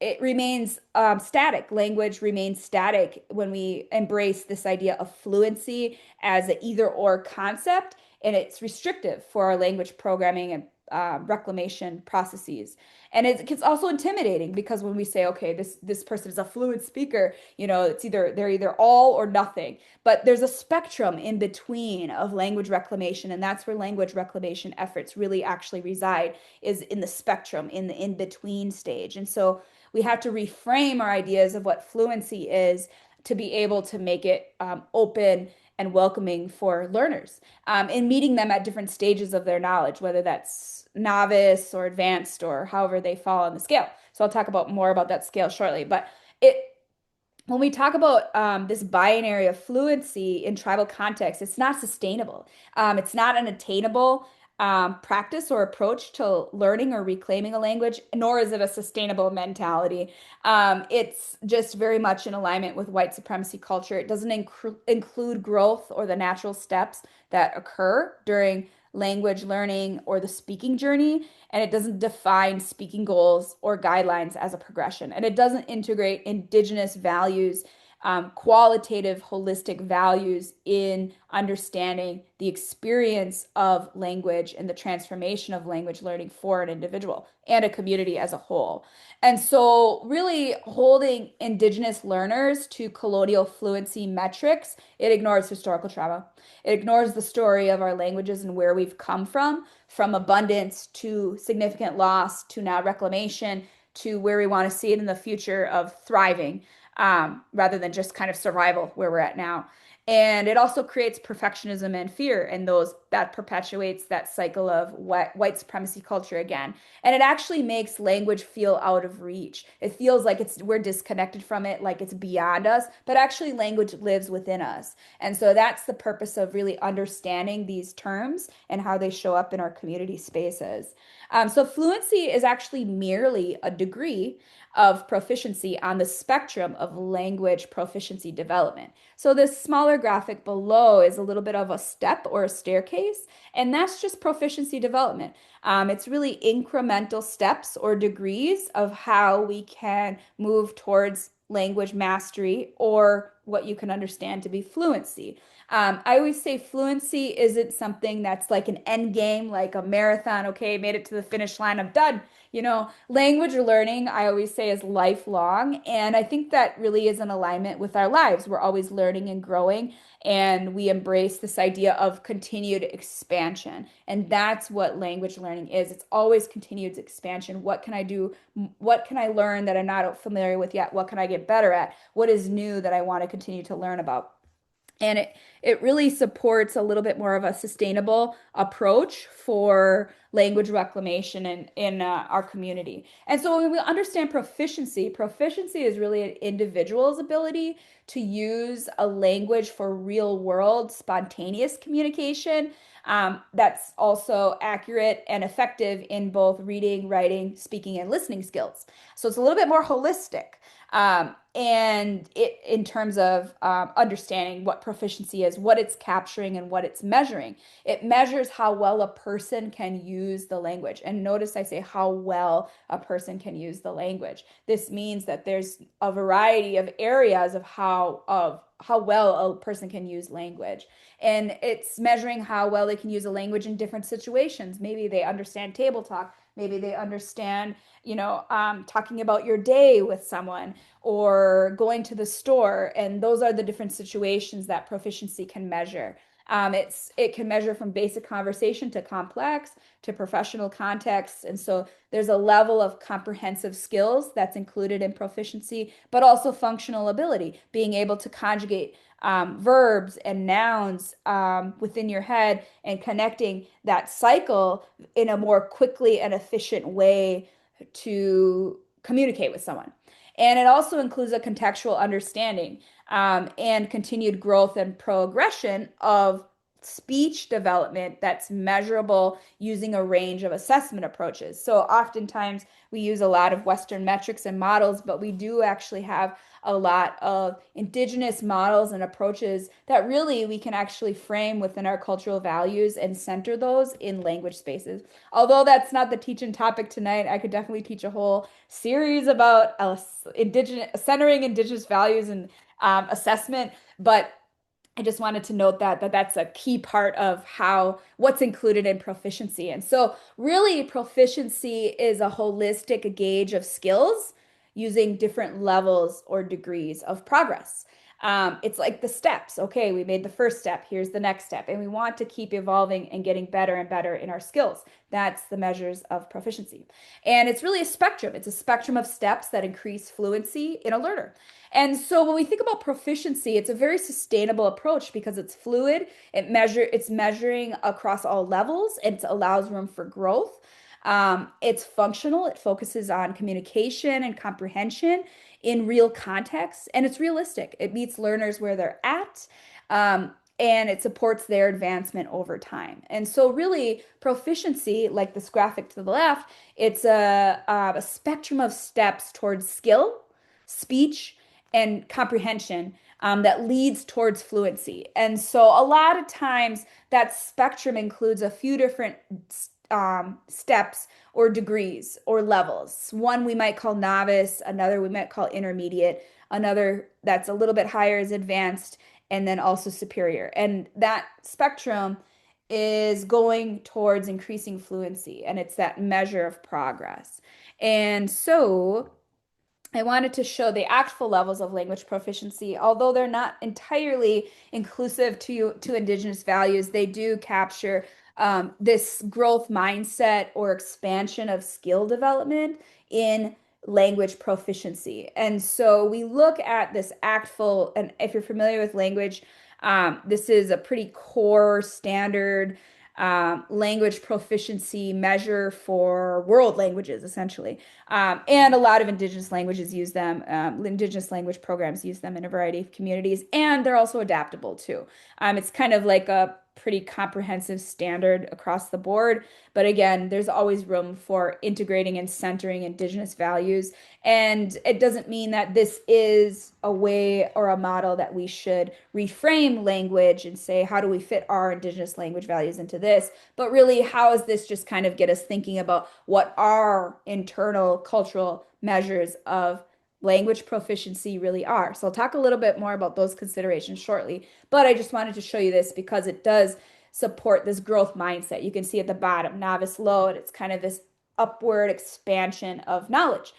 it remains static. Language remains static when we embrace this idea of fluency as an either or concept, and it's restrictive for our language programming and reclamation processes. And it's also intimidating because when we say, okay, this person is a fluent speaker, they're either all or nothing. But there's a spectrum in between of language reclamation, and that's where language reclamation efforts really actually reside, is in the spectrum, in the in-between stage. And so we have to reframe our ideas of what fluency is to be able to make it open and welcoming for learners, and meeting them at different stages of their knowledge, whether that's novice or advanced or however they fall on the scale. So I'll talk about more about that scale shortly. But it when we talk about this binary of fluency in tribal context, it's not sustainable. It's not an attainable practice or approach to learning or reclaiming a language, nor is it a sustainable mentality. It's just very much in alignment with white supremacy culture. It doesn't include growth or the natural steps that occur during language learning or the speaking journey, and it doesn't define speaking goals or guidelines as a progression, and it doesn't integrate indigenous values qualitative, holistic values in understanding the experience of language and the transformation of language learning for an individual and a community as a whole. And so, really holding Indigenous learners to colonial fluency metrics, it ignores historical trauma. It ignores the story of our languages and where we've come from abundance to significant loss to now reclamation to where we want to see it in the future of thriving, rather than just kind of survival where we're at now. And it also creates perfectionism and fear, and those that perpetuates that cycle of white supremacy culture again. And it actually makes language feel out of reach. It feels like we're disconnected from it, like it's beyond us, but actually language lives within us. And so that's the purpose of really understanding these terms and how they show up in our community spaces. So fluency is actually merely a degree of proficiency on the spectrum of language proficiency development. So this smaller graphic below is a little bit of a step or a staircase, and that's just proficiency development. It's really incremental steps or degrees of how we can move towards language mastery or what you can understand to be fluency. I always say fluency isn't something that's like an end game, like a marathon. Okay, made it to the finish line, I'm done. Language learning, I always say, is lifelong. And I think that really is in alignment with our lives. We're always learning and growing, and we embrace this idea of continued expansion. And that's what language learning is. It's always continued expansion. What can I do? What can I learn that I'm not familiar with yet? What can I get better at? What is new that I want to continue to learn about? And it really supports a little bit more of a sustainable approach for language reclamation in our community. And so when we understand proficiency, proficiency is really an individual's ability to use a language for real world spontaneous communication, that's also accurate and effective in both reading, writing, speaking, and listening skills. So it's a little bit more holistic. And it in terms of understanding what proficiency is, what it's capturing, and what it's measuring. It measures how well a person can use the language. And notice I say how well a person can use the language. This means that there's a variety of areas of how well a person can use language. And it's measuring how well they can use a language in different situations. Maybe they understand table talk. Maybe they understand, talking about your day with someone or going to the store. And those are the different situations that proficiency can measure. It can measure from basic conversation to complex to professional contexts. And so there's a level of comprehensive skills that's included in proficiency, but also functional ability, being able to conjugate verbs and nouns within your head and connecting that cycle in a more quickly and efficient way to communicate with someone. And it also includes a contextual understanding and continued growth and progression of speech development that's measurable using a range of assessment approaches. So oftentimes we use a lot of Western metrics and models, but we do actually have a lot of indigenous models and approaches that really we can actually frame within our cultural values and center those in language spaces. Although that's not the teaching topic tonight, I could definitely teach a whole series about centering indigenous values and assessment, but I just wanted to note that that's a key part of what's included in proficiency. And so really proficiency is a holistic gauge of skills using different levels or degrees of progress. It's like the steps. Okay, we made the first step. Here's the next step. And we want to keep evolving and getting better and better in our skills. That's the measures of proficiency. And it's really a spectrum. It's a spectrum of steps that increase fluency in a learner. And so when we think about proficiency, it's a very sustainable approach because it's fluid. It's measuring across all levels. It allows room for growth. It's functional. It focuses on communication and comprehension in real context, and it's realistic. It meets learners where they're at, and it supports their advancement over time. And so, really, proficiency, like this graphic to the left, it's a spectrum of steps towards skill, speech, and comprehension that leads towards fluency. And so, a lot of times, that spectrum includes a few different steps or degrees or levels. One we might call novice, another we might call intermediate, Another that's a little bit higher is advanced, and then also superior. And that spectrum is going towards increasing fluency, and it's that measure of progress. And so I wanted to show the actual levels of language proficiency. Although they're not entirely inclusive to Indigenous values, they do capture this growth mindset or expansion of skill development in language proficiency. And so we look at this ACTFL, and if you're familiar with language, this is a pretty core standard language proficiency measure for world languages, essentially. And a lot of Indigenous languages use them. Indigenous language programs use them in a variety of communities, and they're also adaptable too. It's kind of like a pretty comprehensive standard across the board. But again, there's always room for integrating and centering Indigenous values. And it doesn't mean that this is a way or a model that we should reframe language and say, how do we fit our Indigenous language values into this? But really, how does this just kind of get us thinking about what our internal cultural measures of language proficiency really are? So I'll talk a little bit more about those considerations shortly, but I just wanted to show you this because it does support this growth mindset. You can see at the bottom, novice low, and it's kind of this upward expansion of knowledge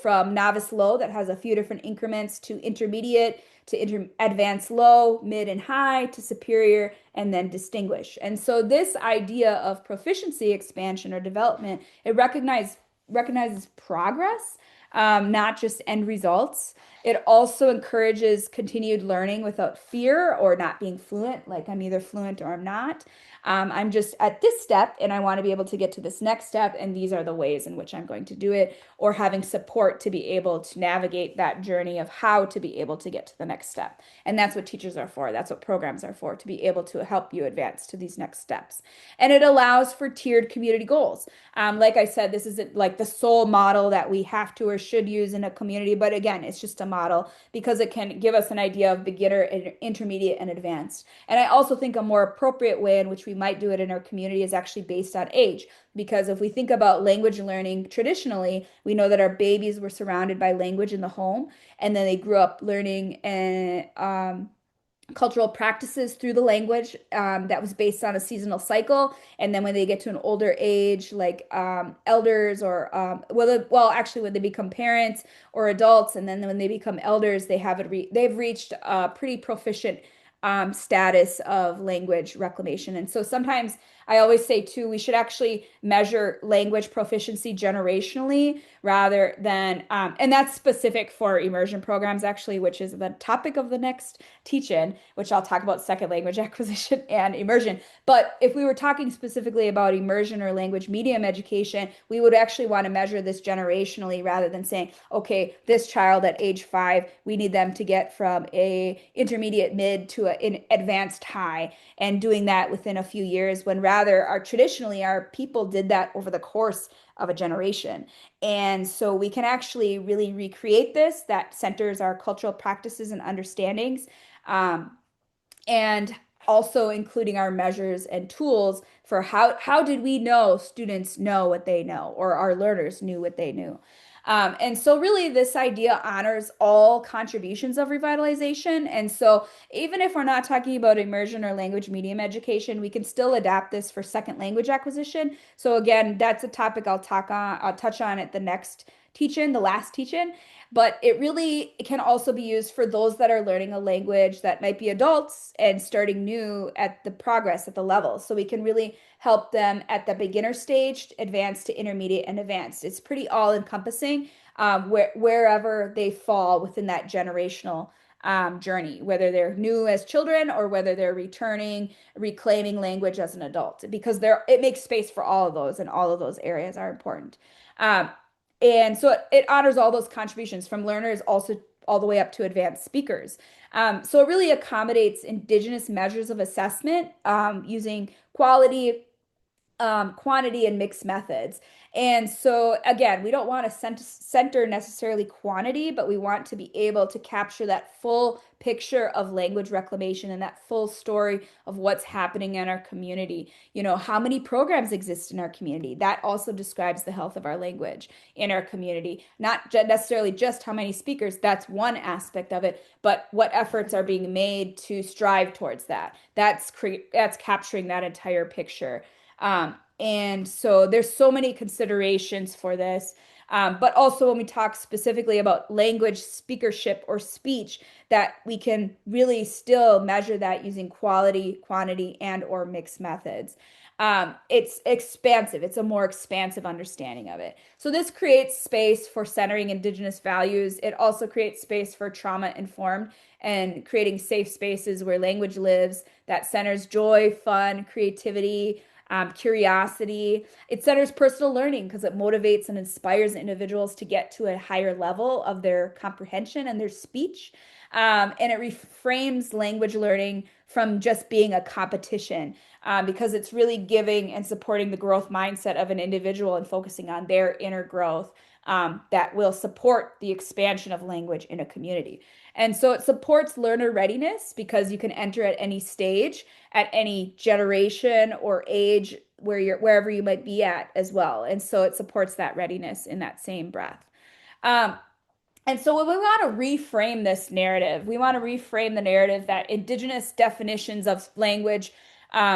from novice low that has a few different increments to intermediate to advanced low, mid and high to superior, and then distinguish. And so this idea of proficiency expansion or development, it recognizes progress, not just end results. It also encourages continued learning without fear or not being fluent, like I'm either fluent or I'm not. I'm just at this step and I want to be able to get to this next step, and these are the ways in which I'm going to do it, or having support to be able to navigate that journey of how to be able to get to the next step. And that's what teachers are for. That's what programs are for, to be able to help you advance to these next steps. And it allows for tiered community goals. Like I said, this isn't like the sole model that we have to or should use in a community, but again, it's just a model because it can give us an idea of beginner, intermediate, and advanced. And I also think a more appropriate way in which we might do it in our community is actually based on age. Because if we think about language learning traditionally, we know that our babies were surrounded by language in the home, and then they grew up learning cultural practices through the language that was based on a seasonal cycle. And then when they get to an older age, like elders or actually when they become parents or adults, and then when they become elders, they've reached a pretty proficient status of language reclamation. And so sometimes I always say too, we should actually measure language proficiency generationally rather than, and that's specific for immersion programs actually, which is the topic of the next teach-in, which I'll talk about second language acquisition and immersion. But if we were talking specifically about immersion or language medium education, we would actually want to measure this generationally rather than saying, okay, this child at age 5, we need them to get from a intermediate mid to an advanced high, and doing that within a few years, when rather traditionally our people did that over the course of a generation. And so we can actually really recreate this that centers our cultural practices and understandings, and also including our measures and tools for how did we know students know what they know, or our learners knew what they knew. And so really this idea honors all contributions of revitalization. And so even if we're not talking about immersion or language medium education, we can still adapt this for second language acquisition. So again, that's a topic I'll touch on at the next teach-in, the last teach-in. But it really can also be used for those that are learning a language that might be adults and starting new at the level. So we can really help them at the beginner stage, advanced to intermediate and advanced. It's pretty all encompassing, wherever they fall within that generational journey, whether they're new as children or whether they're reclaiming language as an adult, because it makes space for all of those, and all of those areas are important. Um, and so it honors all those contributions from learners also all the way up to advanced speakers. So it really accommodates Indigenous measures of assessment, using quality, quantity and mixed methods. And so, again, we don't want to center necessarily quantity, but we want to be able to capture that full picture of language reclamation and that full story of what's happening in our community. You know, how many programs exist in our community? That also describes the health of our language in our community. Not necessarily just how many speakers, that's one aspect of it, but what efforts are being made to strive towards that. That's capturing that entire picture. And so there's so many considerations for this. But also when we talk specifically about language speakership or speech, that we can really still measure that using quality, quantity, and or mixed methods. It's expansive. It's a more expansive understanding of it. So this creates space for centering Indigenous values. It also creates space for trauma informed and creating safe spaces where language lives that centers joy, fun, creativity, curiosity. It centers personal learning because it motivates and inspires individuals to get to a higher level of their comprehension and their speech. And it reframes language learning from just being a competition because it's really giving and supporting the growth mindset of an individual and focusing on their inner growth that will support the expansion of language in a community. And so it supports learner readiness because you can enter at any stage, at any generation or age wherever you might be at as well. And so it supports that readiness in that same breath. Um, and so we want to reframe this narrative. We want to reframe the narrative that Indigenous definitions of language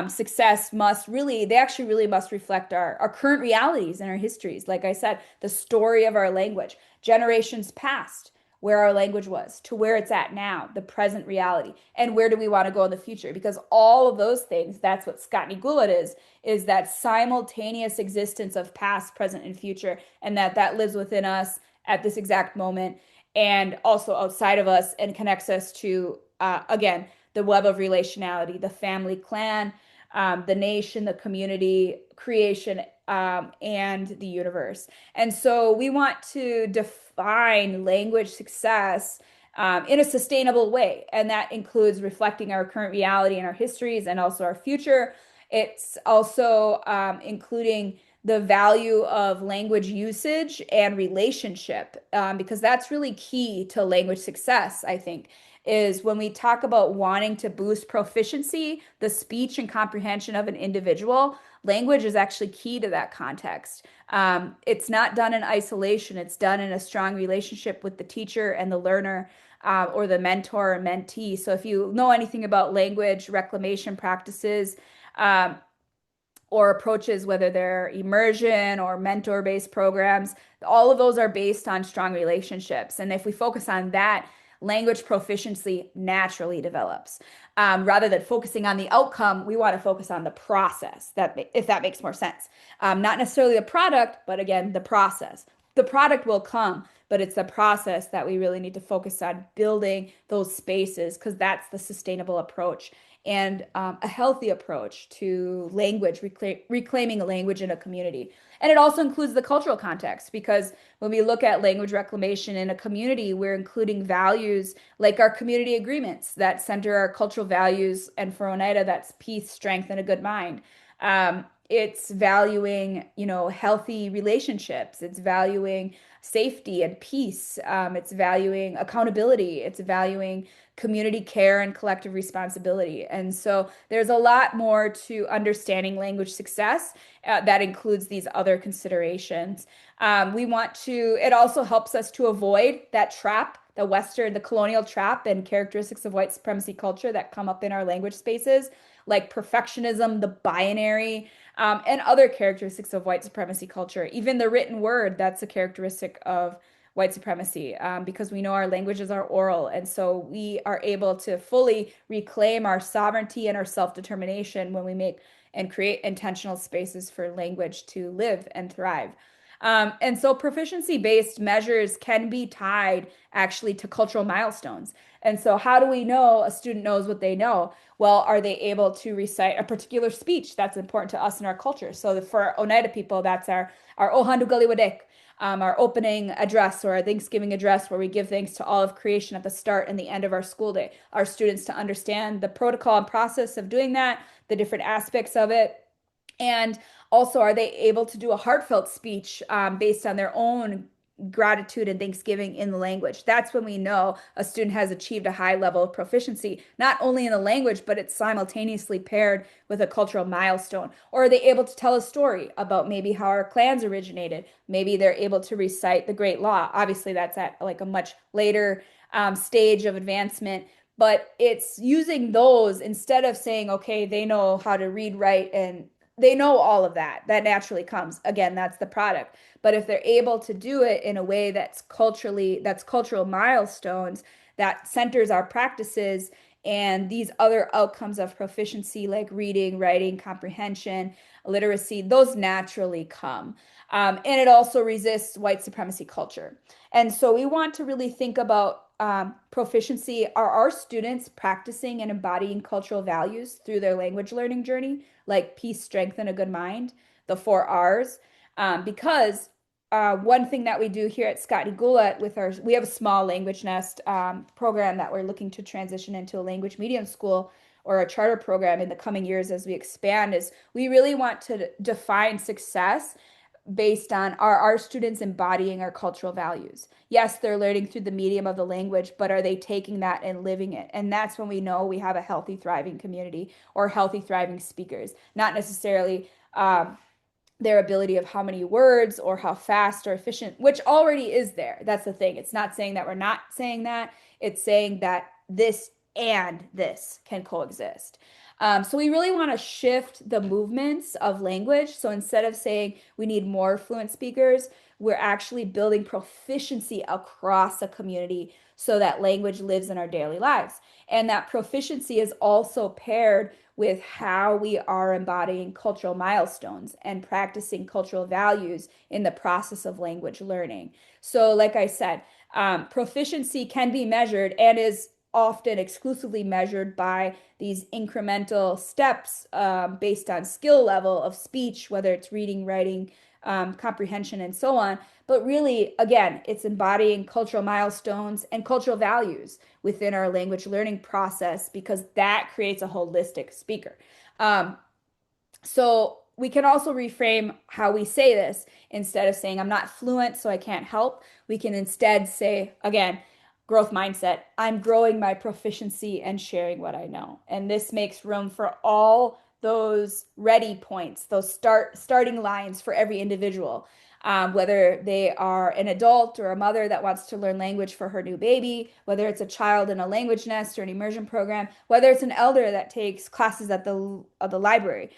success they actually really must reflect our current realities and our histories. Like I said, the story of our language, generations past, where our language was, to where it's at now, the present reality, and where do we want to go in the future? Because all of those things, that's what Scott Gulat is that simultaneous existence of past, present, and future, and that lives within us at this exact moment and also outside of us and connects us to, again, the web of relationality, the family clan, the nation, the community, creation, and the universe. And so we want to define language success in a sustainable way. And that includes reflecting our current reality and our histories and also our future. It's also including the value of language usage and relationship, because that's really key to language success, I think, is when we talk about wanting to boost proficiency, the speech and comprehension of an individual, language is actually key to that context. It's not done in isolation, it's done in a strong relationship with the teacher and the learner. Or the mentor or mentee. So, if you know anything about language reclamation practices, or approaches, whether they're immersion or mentor-based programs, all of those are based on strong relationships. And if we focus on that, language proficiency naturally develops. Rather than focusing on the outcome, we want to focus on the process, if that makes more sense. Not necessarily the product, but again, the process. The product will come, but it's the process that we really need to focus on building those spaces because that's the sustainable approach and a healthy approach to language, reclaiming a language in a community. And it also includes the cultural context because when we look at language reclamation in a community, we're including values like our community agreements that center our cultural values. And for Oneida, that's peace, strength, and a good mind. It's valuing, healthy relationships. It's valuing safety and peace. It's valuing accountability. It's valuing community care and collective responsibility. And so there's a lot more to understanding language success that includes these other considerations. It also helps us to avoid that trap, the colonial trap and characteristics of white supremacy culture that come up in our language spaces, like perfectionism, the binary, and other characteristics of white supremacy culture. Even the written word, that's a characteristic of white supremacy, because we know our languages are oral. And so we are able to fully reclaim our sovereignty and our self-determination when we make and create intentional spaces for language to live and thrive. And so proficiency-based measures can be tied actually to cultural milestones. And so how do we know a student knows what they know? Well, are they able to recite a particular speech that's important to us in our culture? So for Oneida people, that's our Ohandugali Wadek, our opening address or our Thanksgiving address, where we give thanks to all of creation at the start and the end of our school day. Our students to understand the protocol and process of doing that, the different aspects of it, And also, are they able to do a heartfelt speech based on their own gratitude and thanksgiving in the language? That's when we know a student has achieved a high level of proficiency, not only in the language, but it's simultaneously paired with a cultural milestone. Or are they able to tell a story about maybe how our clans originated? Maybe they're able to recite the Great Law. Obviously, that's at like a much later stage of advancement, but it's using those instead of saying, okay, they know how to read, write, and they know all of that. That naturally comes. Again, that's the product. But if they're able to do it in a way that's cultural milestones, that centers our practices and these other outcomes of proficiency like reading, writing, comprehension, literacy, those naturally come. And it also resists white supremacy culture. And so we want to really think about proficiency. Are our students practicing and embodying cultural values through their language learning journey, like peace, strength, and a good mind, the 4 R's? Because one thing that we do here at Scott Goulet we have a small language nest program that we're looking to transition into a language medium school or a charter program in the coming years as we expand, is we really want to define success based on are our students embodying our cultural values? Yes, they're learning through the medium of the language, but are they taking that and living it? And that's when we know we have a healthy, thriving community or healthy, thriving speakers, not necessarily their ability of how many words or how fast or efficient, which already is there. That's the thing. It's not saying that we're not saying that. It's saying that this and this can coexist. So we really want to shift the movements of language. So instead of saying we need more fluent speakers, we're actually building proficiency across a community so that language lives in our daily lives. And that proficiency is also paired with how we are embodying cultural milestones and practicing cultural values in the process of language learning. So, like I said, proficiency can be measured and is often exclusively measured by these incremental steps based on skill level of speech, whether it's reading, writing, comprehension, and so on. But really, again, it's embodying cultural milestones and cultural values within our language learning process because that creates a holistic speaker. Um, so we can also reframe how we say this. Instead of saying, I'm not fluent, so I can't help, we can instead say, again, growth mindset. I'm growing my proficiency and sharing what I know. And this makes room for all those ready points, those starting lines for every individual. Whether they are an adult or a mother that wants to learn language for her new baby, whether it's a child in a language nest or an immersion program, whether it's an elder that takes classes at the library,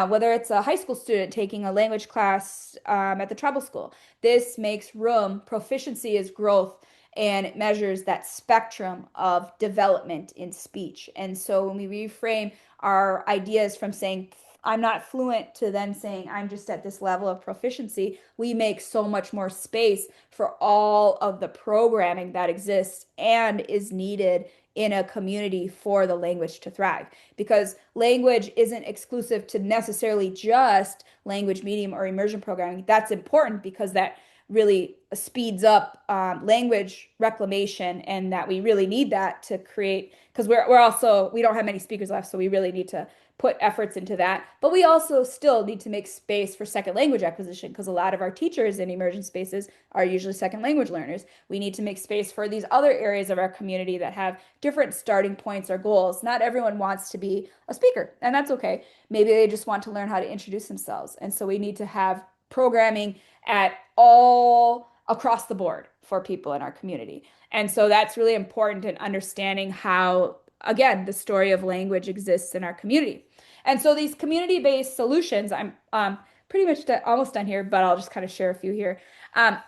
whether it's a high school student taking a language class at the tribal school. This makes room. Proficiency is growth and it measures that spectrum of development in speech. And so when we reframe our ideas from saying, I'm not fluent to then saying I'm just at this level of proficiency, we make so much more space for all of the programming that exists and is needed in a community for the language to thrive. Because language isn't exclusive to necessarily just language medium or immersion programming. That's important because that really speeds up language reclamation, and that we really need that to create, because we don't have many speakers left, so we really need to put efforts into that. But we also still need to make space for second language acquisition because a lot of our teachers in immersion spaces are usually second language learners. We need to make space for these other areas of our community that have different starting points or goals. Not everyone wants to be a speaker, and that's okay. Maybe they just want to learn how to introduce themselves. And so we need to have programming at all across the board for people in our community. And so that's really important in understanding how, again, the story of language exists in our community. And so these community-based solutions, I'm pretty much almost done here, but I'll just kind of share a few here.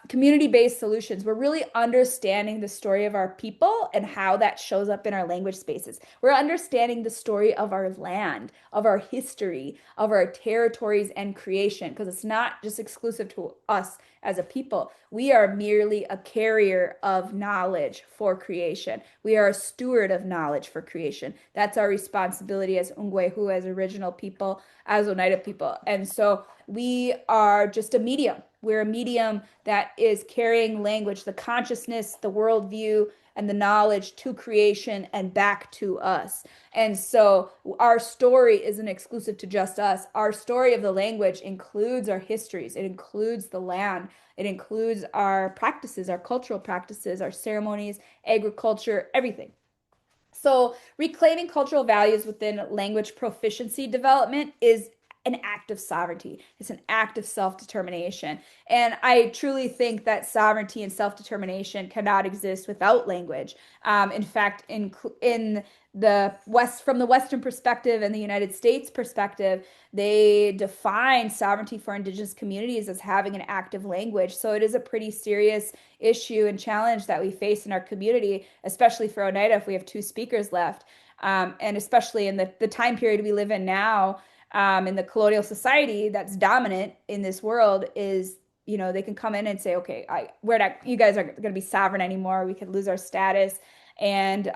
Community-based solutions, we're really understanding the story of our people and how that shows up in our language spaces. We're understanding the story of our land, of our history, of our territories and creation, because it's not just exclusive to us as a people. We are merely a carrier of knowledge for creation. We are a steward of knowledge for creation. That's our responsibility as Ungwehu, as original people, as Oneida people. And so we are just a medium. We're a medium that is carrying language, the consciousness, the worldview, and the knowledge to creation and back to us. And so our story isn't exclusive to just us. Our story of the language includes our histories, it includes the land, it includes our practices, our cultural practices, our ceremonies, agriculture, everything. So, reclaiming cultural values within language proficiency development is an act of sovereignty. It's an act of self-determination. And I truly think that sovereignty and self-determination cannot exist without language. In fact, in the West, from the Western perspective and the United States perspective, they define sovereignty for Indigenous communities as having an active language. So it is a pretty serious issue and challenge that we face in our community, especially for Oneida if we have two speakers left. And especially in the time period we live in now, in the colonial society that's dominant in this world is, they can come in and say, okay, we're not, you guys aren't going to be sovereign anymore. We could lose our status and,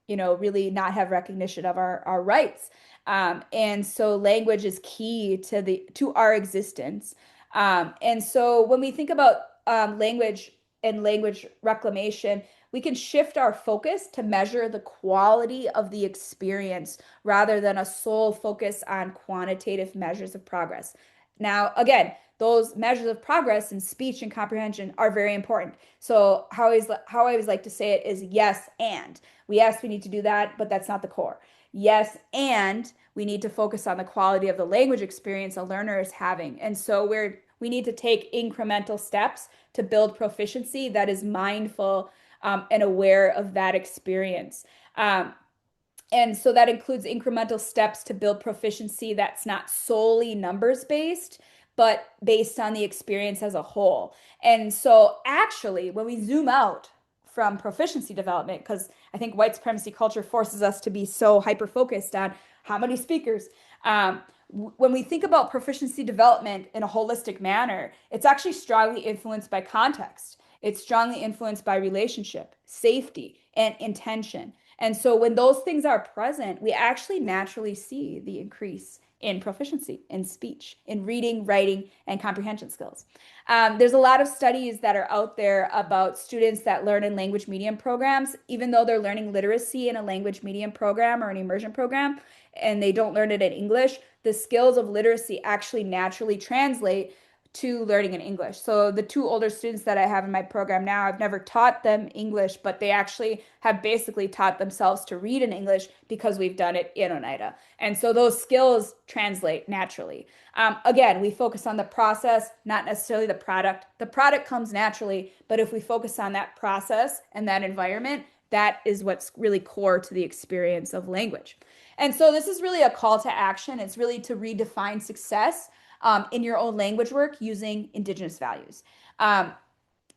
really not have recognition of our rights. And so language is key to our existence. And so when we think about language and language reclamation, we can shift our focus to measure the quality of the experience rather than a sole focus on quantitative measures of progress. Now, again, those measures of progress in speech and comprehension are very important. So how I always like to say it is yes, and. Yes, we need to do that, but that's not the core. Yes, and we need to focus on the quality of the language experience a learner is having. And so we need to take incremental steps to build proficiency that is mindful and aware of that experience. And so that includes incremental steps to build proficiency that's not solely numbers based, but based on the experience as a whole. And so, actually, when we zoom out from proficiency development, because I think white supremacy culture forces us to be so hyper focused on how many speakers. When we think about proficiency development in a holistic manner, it's actually strongly influenced by context. It's strongly influenced by relationship, safety, and intention. And so when those things are present, we actually naturally see the increase in proficiency in speech, in reading, writing, and comprehension skills. There's a lot of studies that are out there about students that learn in language medium programs, even though they're learning literacy in a language medium program or an immersion program, and they don't learn it in English, the skills of literacy actually naturally translate to learning in English. So the two older students that I have in my program now, I've never taught them English, but they actually have basically taught themselves to read in English because we've done it in Oneida. And so those skills translate naturally. Again, we focus on the process, not necessarily the product. The product comes naturally, but if we focus on that process and that environment, that is what's really core to the experience of language. And so this is really a call to action. It's really to redefine success in your own language work using Indigenous values,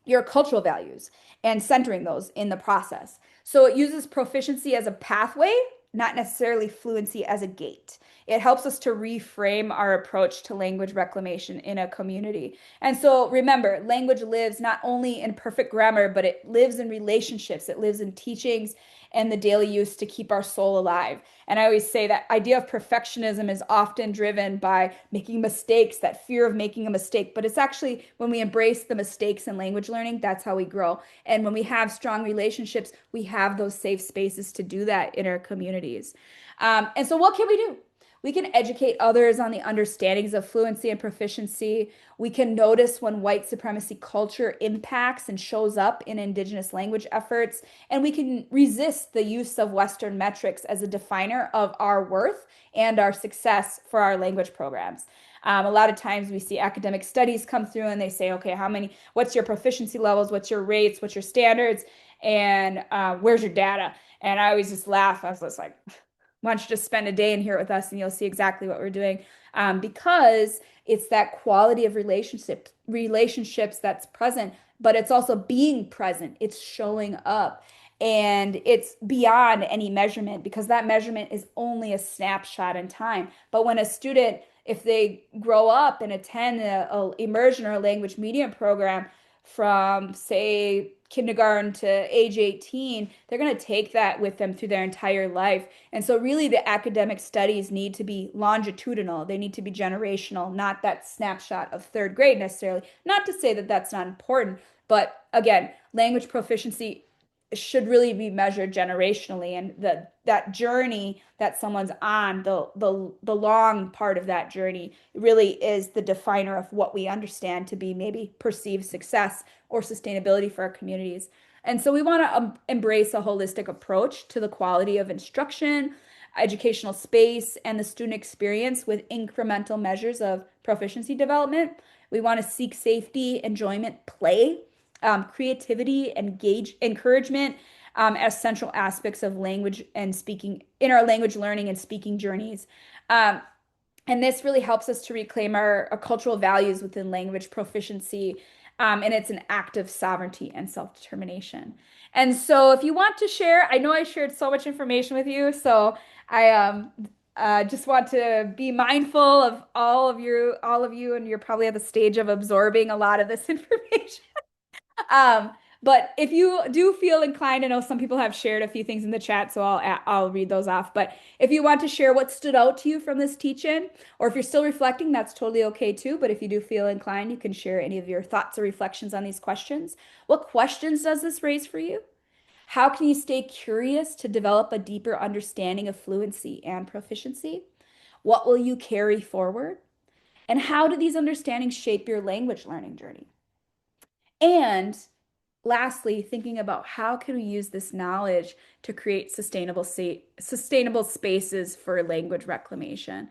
your cultural values, and centering those in the process. So it uses proficiency as a pathway, not necessarily fluency as a gate. It helps us to reframe our approach to language reclamation in a community. And so remember, language lives not only in perfect grammar, but it lives in relationships, it lives in teachings and the daily use to keep our soul alive. And I always say that idea of perfectionism is often driven by making mistakes, that fear of making a mistake. But it's actually when we embrace the mistakes in language learning, that's how we grow. And when we have strong relationships, we have those safe spaces to do that in our communities. And so, what can we do? We can educate others on the understandings of fluency and proficiency. We can notice when white supremacy culture impacts and shows up in Indigenous language efforts. And we can resist the use of Western metrics as a definer of our worth and our success for our language programs. A lot of times we see academic studies come through and they say, okay, what's your proficiency levels? What's your rates? What's your standards? And where's your data? And I always just laugh. I was just like, why don't you just spend a day in here with us and you'll see exactly what we're doing. Because it's that quality of relationships that's present, but it's also being present. It's showing up. And it's beyond any measurement because that measurement is only a snapshot in time. But when a student, if they grow up and attend a immersion or a language medium program from, say, kindergarten to age 18, they're going to take that with them through their entire life. And so really the academic studies need to be longitudinal. They need to be generational, not that snapshot of third grade necessarily. Not to say that that's not important, but again, language proficiency should really be measured generationally, and that journey that someone's on, the long part of that journey really is the definer of what we understand to be maybe perceived success or sustainability for our communities. And so we want to embrace a holistic approach to the quality of instruction, educational space, and the student experience with incremental measures of proficiency development. We want to seek safety, enjoyment, play, creativity, engage, encouragement as central aspects of language and speaking in our language learning and speaking journeys. Um, and this really helps us to reclaim our cultural values within language proficiency. And it's an act of sovereignty and self-determination. And so if you want to share, I know I shared so much information with you, so I just want to be mindful of all of you, and you're probably at the stage of absorbing a lot of this information. Um, but if you do feel inclined, I know some people have shared a few things in the chat, so I'll read those off. But if you want to share what stood out to you from this teach-in, or if you're still reflecting, that's totally okay too. But if you do feel inclined, you can share any of your thoughts or reflections on these questions. What questions does this raise for you? How can you stay curious to develop a deeper understanding of fluency and proficiency? What will you carry forward? And how do these understandings shape your language learning journey? And lastly, thinking about how can we use this knowledge to create sustainable spaces for language reclamation.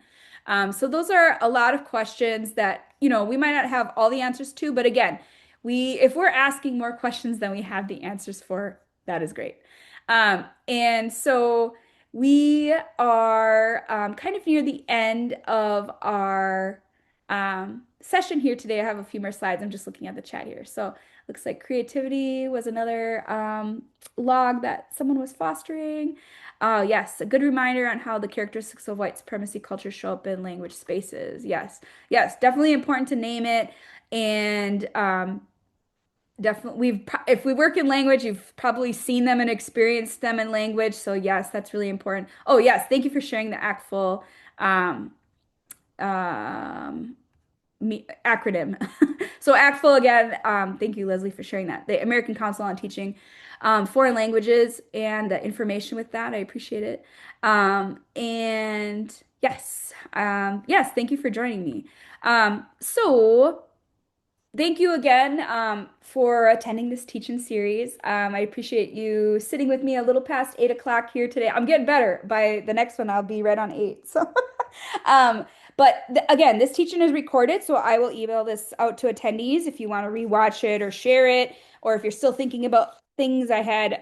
So those are a lot of questions that, we might not have all the answers to, but again, if we're asking more questions than we have the answers for, that is great. And so we are kind of near the end of our session here today. I have a few more slides. I'm just looking at the chat here. So looks like creativity was another log that someone was fostering. Yes, a good reminder on how the characteristics of white supremacy culture show up in language spaces. Yes, yes, definitely important to name it. And definitely, if we work in language, you've probably seen them and experienced them in language. So yes, that's really important. Oh yes, thank you for sharing the ACTFL um, um, acronym. So ACTFL again, thank you, Leslie, for sharing that. The American Council on Teaching Foreign Languages and the information with that. I appreciate it. And yes, yes, thank you for joining me. So thank you again for attending this teaching series. I appreciate you sitting with me a little past 8 o'clock here today. I'm getting better. By the next one, I'll be right on 8. So, but again, this teaching is recorded, so I will email this out to attendees if you want to rewatch it or share it, or if you're still thinking about things I had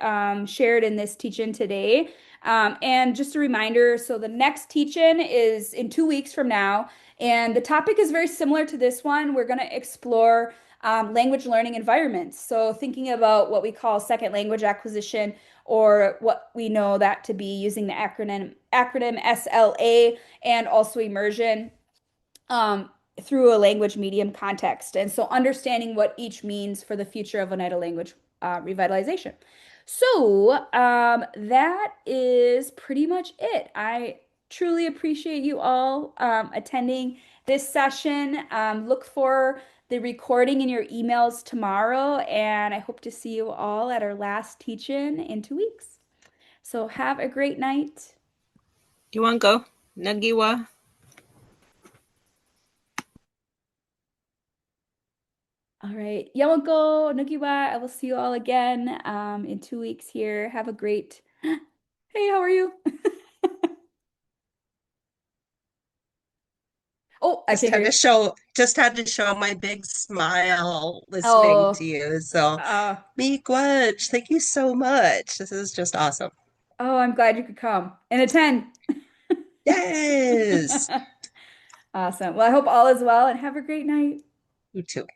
shared in this teaching today. And just a reminder, so the next teaching is in 2 weeks from now. And the topic is very similar to this one. We're going to explore language learning environments. So thinking about what we call second language acquisition, or what we know that to be using the acronym SLA, and also immersion um, through a language medium context. And so understanding what each means for the future of Oneida language revitalization. So that is pretty much it. I truly appreciate you all attending this session. Look for the recording in your emails tomorrow, and I hope to see you all at our last teach-in in 2 weeks. So have a great night. You want to go? Nagiwa? All right. Yamako, Nukiwa, I will see you all again in 2 weeks here. Have a great. Hey, how are you? Oh, I can't hear you. Just had to show my big smile listening to Oh, you. So, uh, Miigwech, thank you so much. This is just awesome. oh, I'm glad you could come and attend. Yes. Awesome. Well, I hope all is well and have a great night. You too.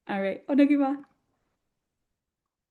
All right. Onagiwa.